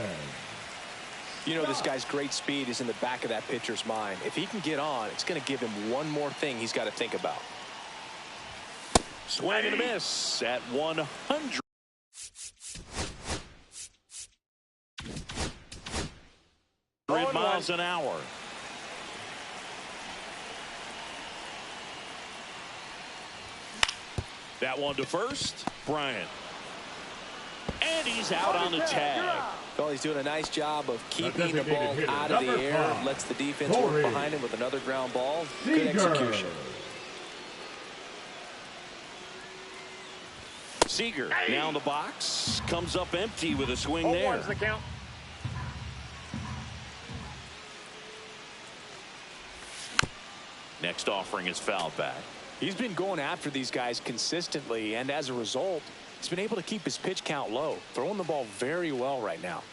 You know, this guy's great speed is in the back of that pitcher's mind. If he can get on, it's going to give him one more thing he's got to think about. Swing and a miss at 100. Miles an hour. That one to first. Bryant. And he's out on the tag. Well, he's doing a nice job of keeping the ball out of the air. Lets the defense work behind him with another ground ball. Good execution. Seager now in the box. Comes up empty with a swing there. The count. Next offering is fouled back. He's been going after these guys consistently, and as a result, he's been able to keep his pitch count low. Throwing the ball very well right now.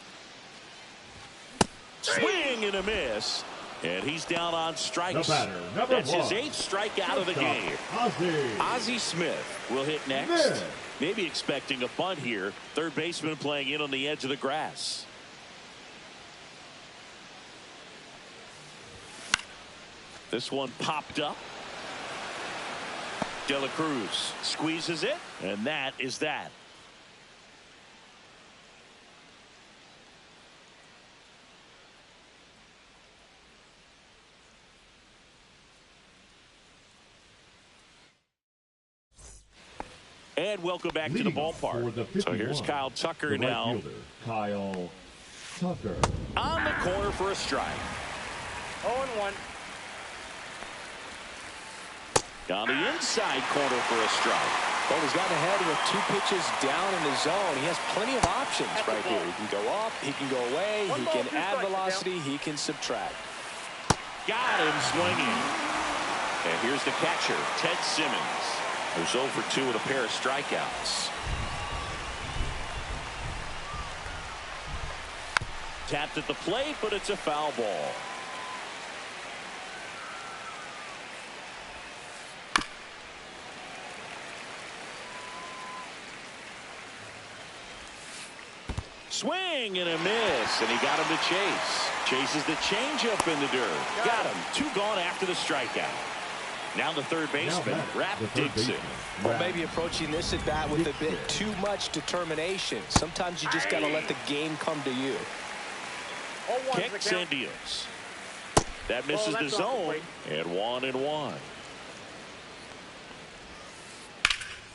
Swing and a miss. And he's down on strikes. That's his 8th strikeout of the game. Ozzie Smith will hit next. Maybe expecting a bunt here. Third baseman playing in on the edge of the grass. This one popped up. De La Cruz squeezes it, and that is that. And welcome back to the ballpark. So here's Kyle Tucker now. Kyle Tucker. On the corner for a strike. 0-1. On the inside corner for a strike. Well, he's gotten ahead with 2 pitches down in the zone. He has plenty of options right here. He can go up, he can go away, he can add velocity, he can subtract. Got him swinging. And here's the catcher, Ted Simmons, who's 0 for 2 with a pair of strikeouts. Tapped at the plate, but it's a foul ball. Swing and a miss, and he got him to chase. Chases the changeup in the dirt. Got him. 2 gone after the strikeout. Now the third baseman, Rap Dixon. Well, maybe approaching this at bat with a bit too much determination. Sometimes you just got to let the game come to you. Kicks and deals. That misses the zone, and 1-1.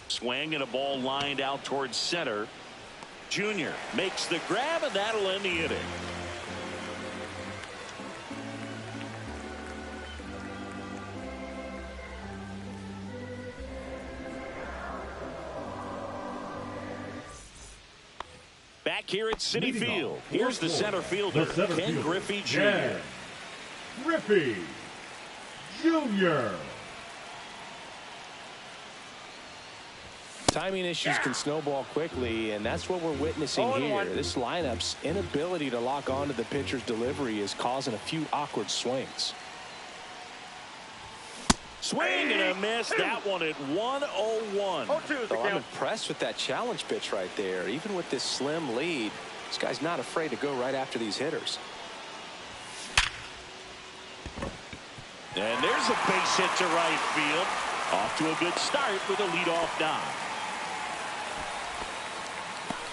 Swing and a ball lined out towards center. Junior makes the grab, and that'll end the inning. Back here at Citi Field, here's the center fielder, Ken Griffey Jr. Griffey Jr. Timing issues can snowball quickly, and that's what we're witnessing here. This lineup's inability to lock onto the pitcher's delivery is causing a few awkward swings. Swing and a miss. That one at 1-0-1. So I'm impressed with that challenge pitch right there. Even with this slim lead, this guy's not afraid to go right after these hitters. And there's a base hit to right field. Off to a good start with a leadoff dive.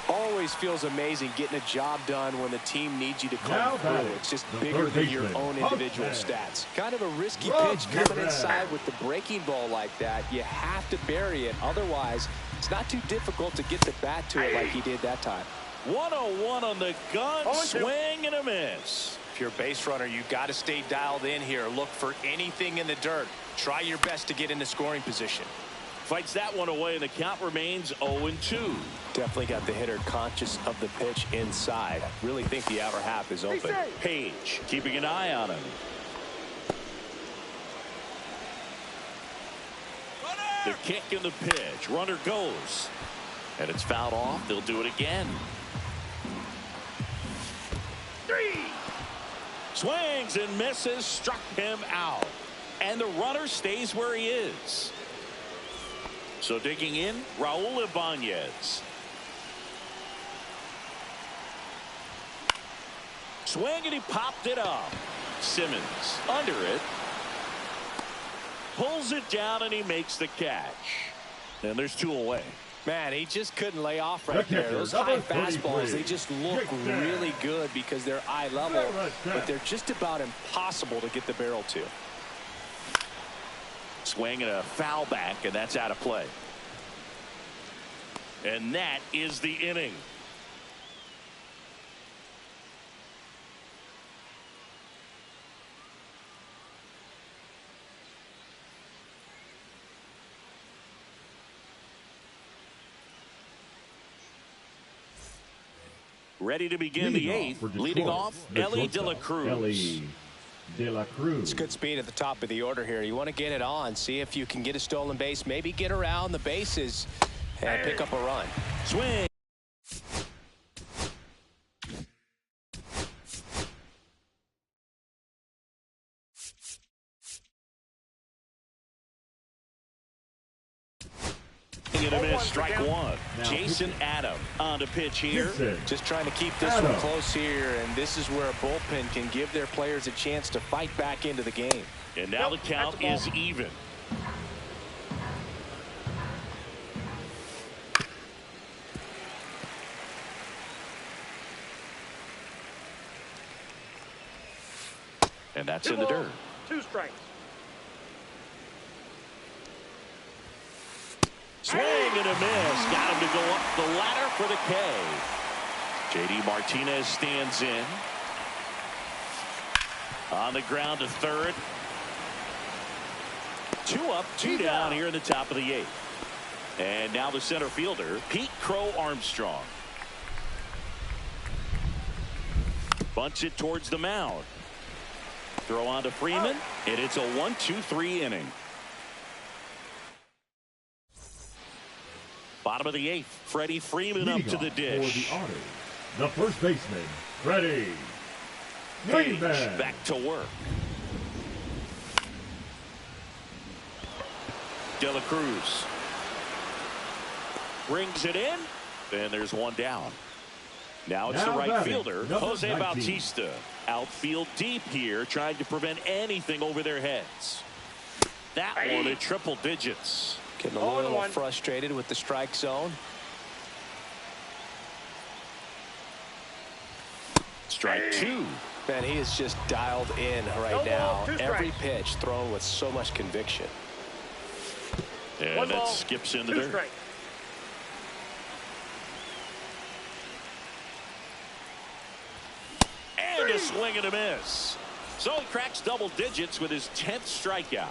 Always feels amazing getting a job done when the team needs you to come through. It's just bigger than your own individual stats. Kind of a risky pitch coming inside with the breaking ball like that. You have to bury it. Otherwise, it's not too difficult to get the bat to it like he did that time. 1-0-1 on the gun. Swing and a miss. If you're a base runner, you've got to stay dialed in here. Look for anything in the dirt. Try your best to get into scoring position. Fights that one away, and the count remains 0-2. Definitely got the hitter conscious of the pitch inside. Really think the outer half is open. Page keeping an eye on him. The kick and the pitch. Runner goes. And it's fouled off. They'll do it again. 3. Swings and misses. Struck him out. And the runner stays where he is. So digging in, Raul Ibanez. Swing, and he popped it up. Simmons under it. Pulls it down, and he makes the catch. And there's 2 away. Man, he just couldn't lay off right there. Those high fastballs, they just look really good because they're eye level, but they're just about impossible to get the barrel to. Swing and a foul back, and that's out of play. And that is the inning. Ready to begin the 8th. Leading off, Ellie De La Cruz. It's good speed at the top of the order here. You want to get it on, see if you can get a stolen base, maybe get around the bases and pick up a run. Swing. And a miss, strike 1. Now, Jason Adam on the pitch here. Just trying to keep this one close here, and this is where a bullpen can give their players a chance to fight back into the game. And now the count is even. And that's in the dirt. 2 strikes. Swing and a miss. Got him to go up the ladder for the K. J.D. Martinez stands in. On the ground to third. 2 up, 2 down here in the top of the 8th. And now the center fielder, Pete Crow Armstrong. Bunts it towards the mound. Throw on to Freeman, and it's a 1-2-3 inning. Bottom of the 8th, Freddie Freeman up to the dish. For the Otters, the first baseman, Freddie Page Freeman. back to work. De La Cruz brings it in, and there's one down. Now it's the right fielder, Jose 19. Bautista. Outfield deep here, trying to prevent anything over their heads. That one at triple digits. Getting a little frustrated with the strike zone. Strike 2. Man, he is just dialed in right now. Every pitch thrown with so much conviction. And that skips into there. And a swing and a miss. So he cracks double digits with his 10th strikeout.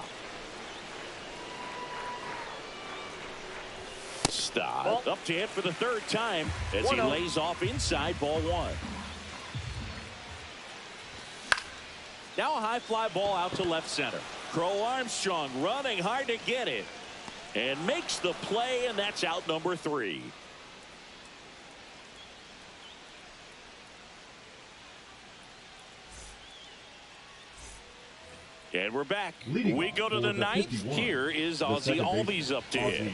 Stott up to hit for the 3rd time as he lays off inside ball 1. Now a high fly ball out to left center. Crow Armstrong running hard to get it and makes the play, and that's out number 3. And we're back. We go to the 9th. Here is Ozzie Albies up to hit.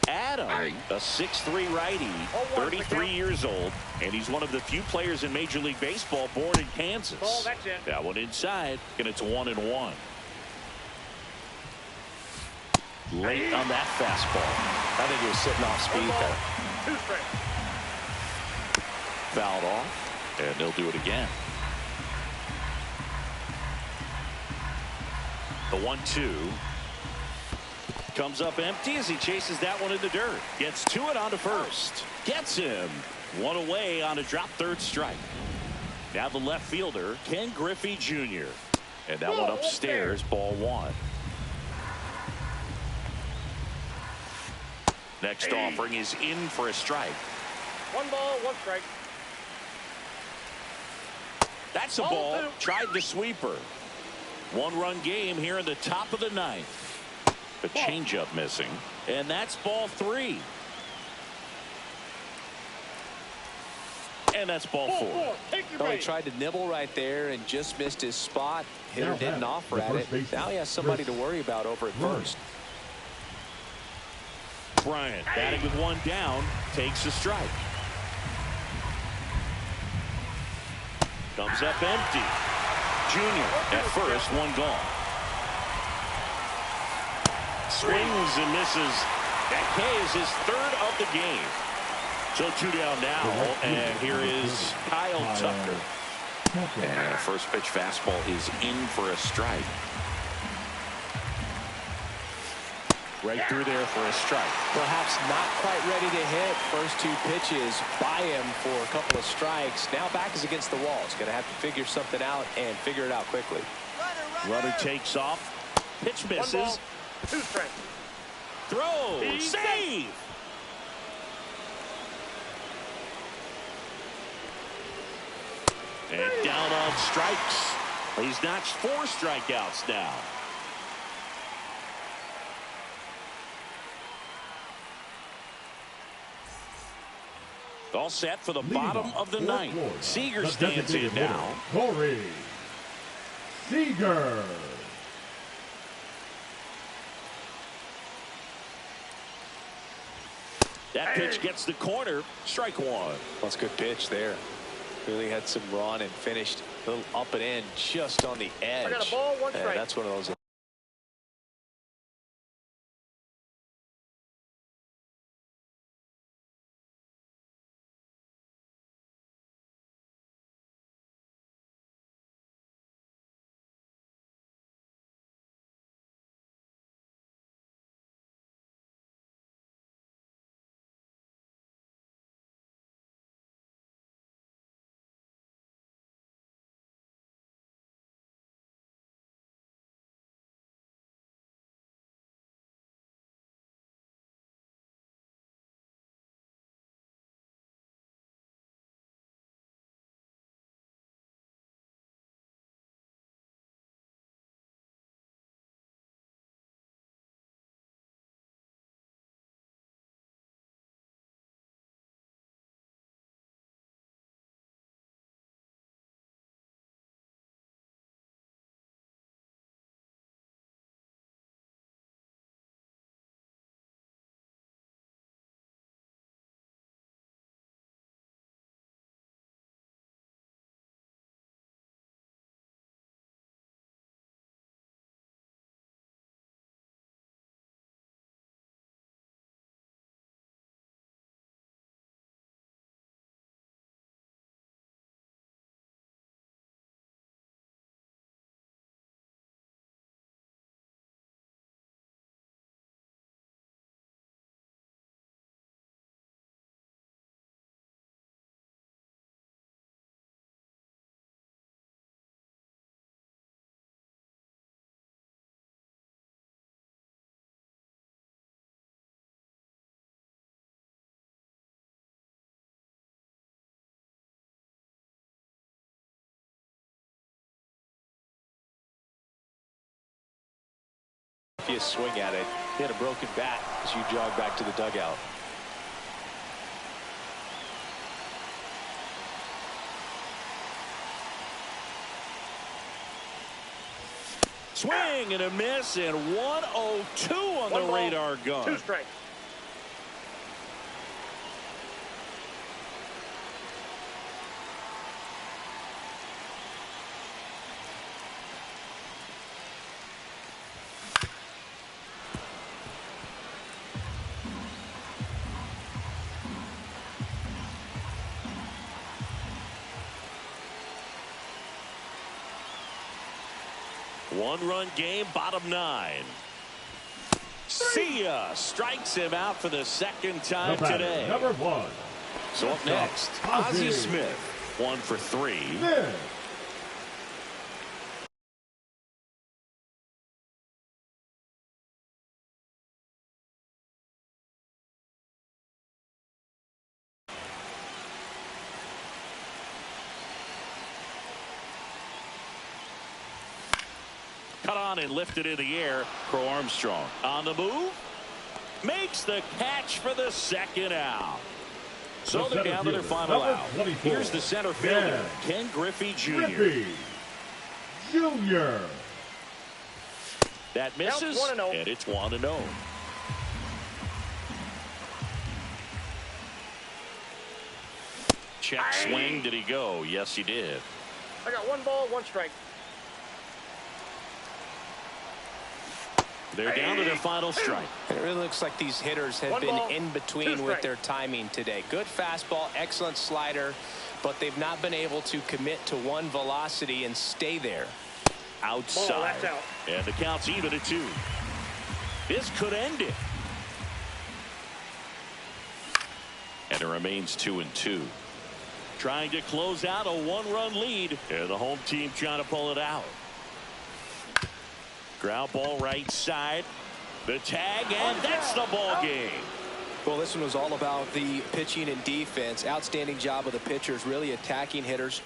Adam, a 6'3" righty, 33 years old, and he's one of the few players in Major League Baseball born in Kansas. That one inside, and it's 1-1. Late on that fastball. I think he was sitting off speed there. Fouled off. And they'll do it again. The 1-2 comes up empty as he chases that one in the dirt. Gets to it onto first. Gets him. One away on a drop 3rd strike. Now the left fielder, Ken Griffey Jr. And that one upstairs, ball 1. Next offering is in for a strike. 1 ball, 1 strike. That's a ball. Tried the sweeper. 1-run game here in the top of the 9th. The changeup missing. And that's ball 3. And that's ball 4. Oh, he tried to nibble right there and just missed his spot. Hitter didn't offer at it. Now he has somebody to worry about over at first. Bryant batting with 1 down. Takes a strike. Comes up empty. Junior at first, 1 gone. Swings and misses. That K is his 3rd of the game. So 2 down now, and here is Kyle Tucker. And a first pitch fastball is in for a strike. Right through there for a strike. Perhaps not quite ready to hit. First 2 pitches by him for a couple of strikes. Now back is against the wall. He's going to have to figure something out and figure it out quickly. Runner takes off. Pitch misses. 1 ball, 2 strikes. Throw. Save. And down on strikes. He's notched 4 strikeouts now. All set for the bottom of the 9th. Seager stands in now. Corey Seager. That pitch gets the corner. Strike 1. That's a good pitch there. Really had some run and finished a little up and in just on the edge. I got a ball, 1 strike. That's one of those If you swing at it, hit a broken bat as you jog back to the dugout. Swing and a miss, and 102 on the radar gun. 2 strikes. One-run game, bottom 9. See ya. Strikes him out for the second time today. Number 1. So up next, Ozzie Smith. 1 for 3. Smith. Cut on and lifted in the air. Crow Armstrong on the move. Makes the catch for the second out. So they're down to their final out. Here's the center fielder, Ken Griffey Jr. Griffey Jr. That misses, and it's 1-0. Check swing. Did he go? Yes, he did. I got 1 ball, 1 strike. They're down to their final strike. It really looks like these hitters have been in between with their timing today. Good fastball, excellent slider, but they've not been able to commit to one velocity and stay there. Outside. That's out. And the count's even at 2. This could end it. And it remains 2-2. Trying to close out a 1-run lead. And the home team trying to pull it out. Ground ball right side. The tag, and that's the ball game. Well, this one was all about the pitching and defense. Outstanding job of the pitchers, really attacking hitters.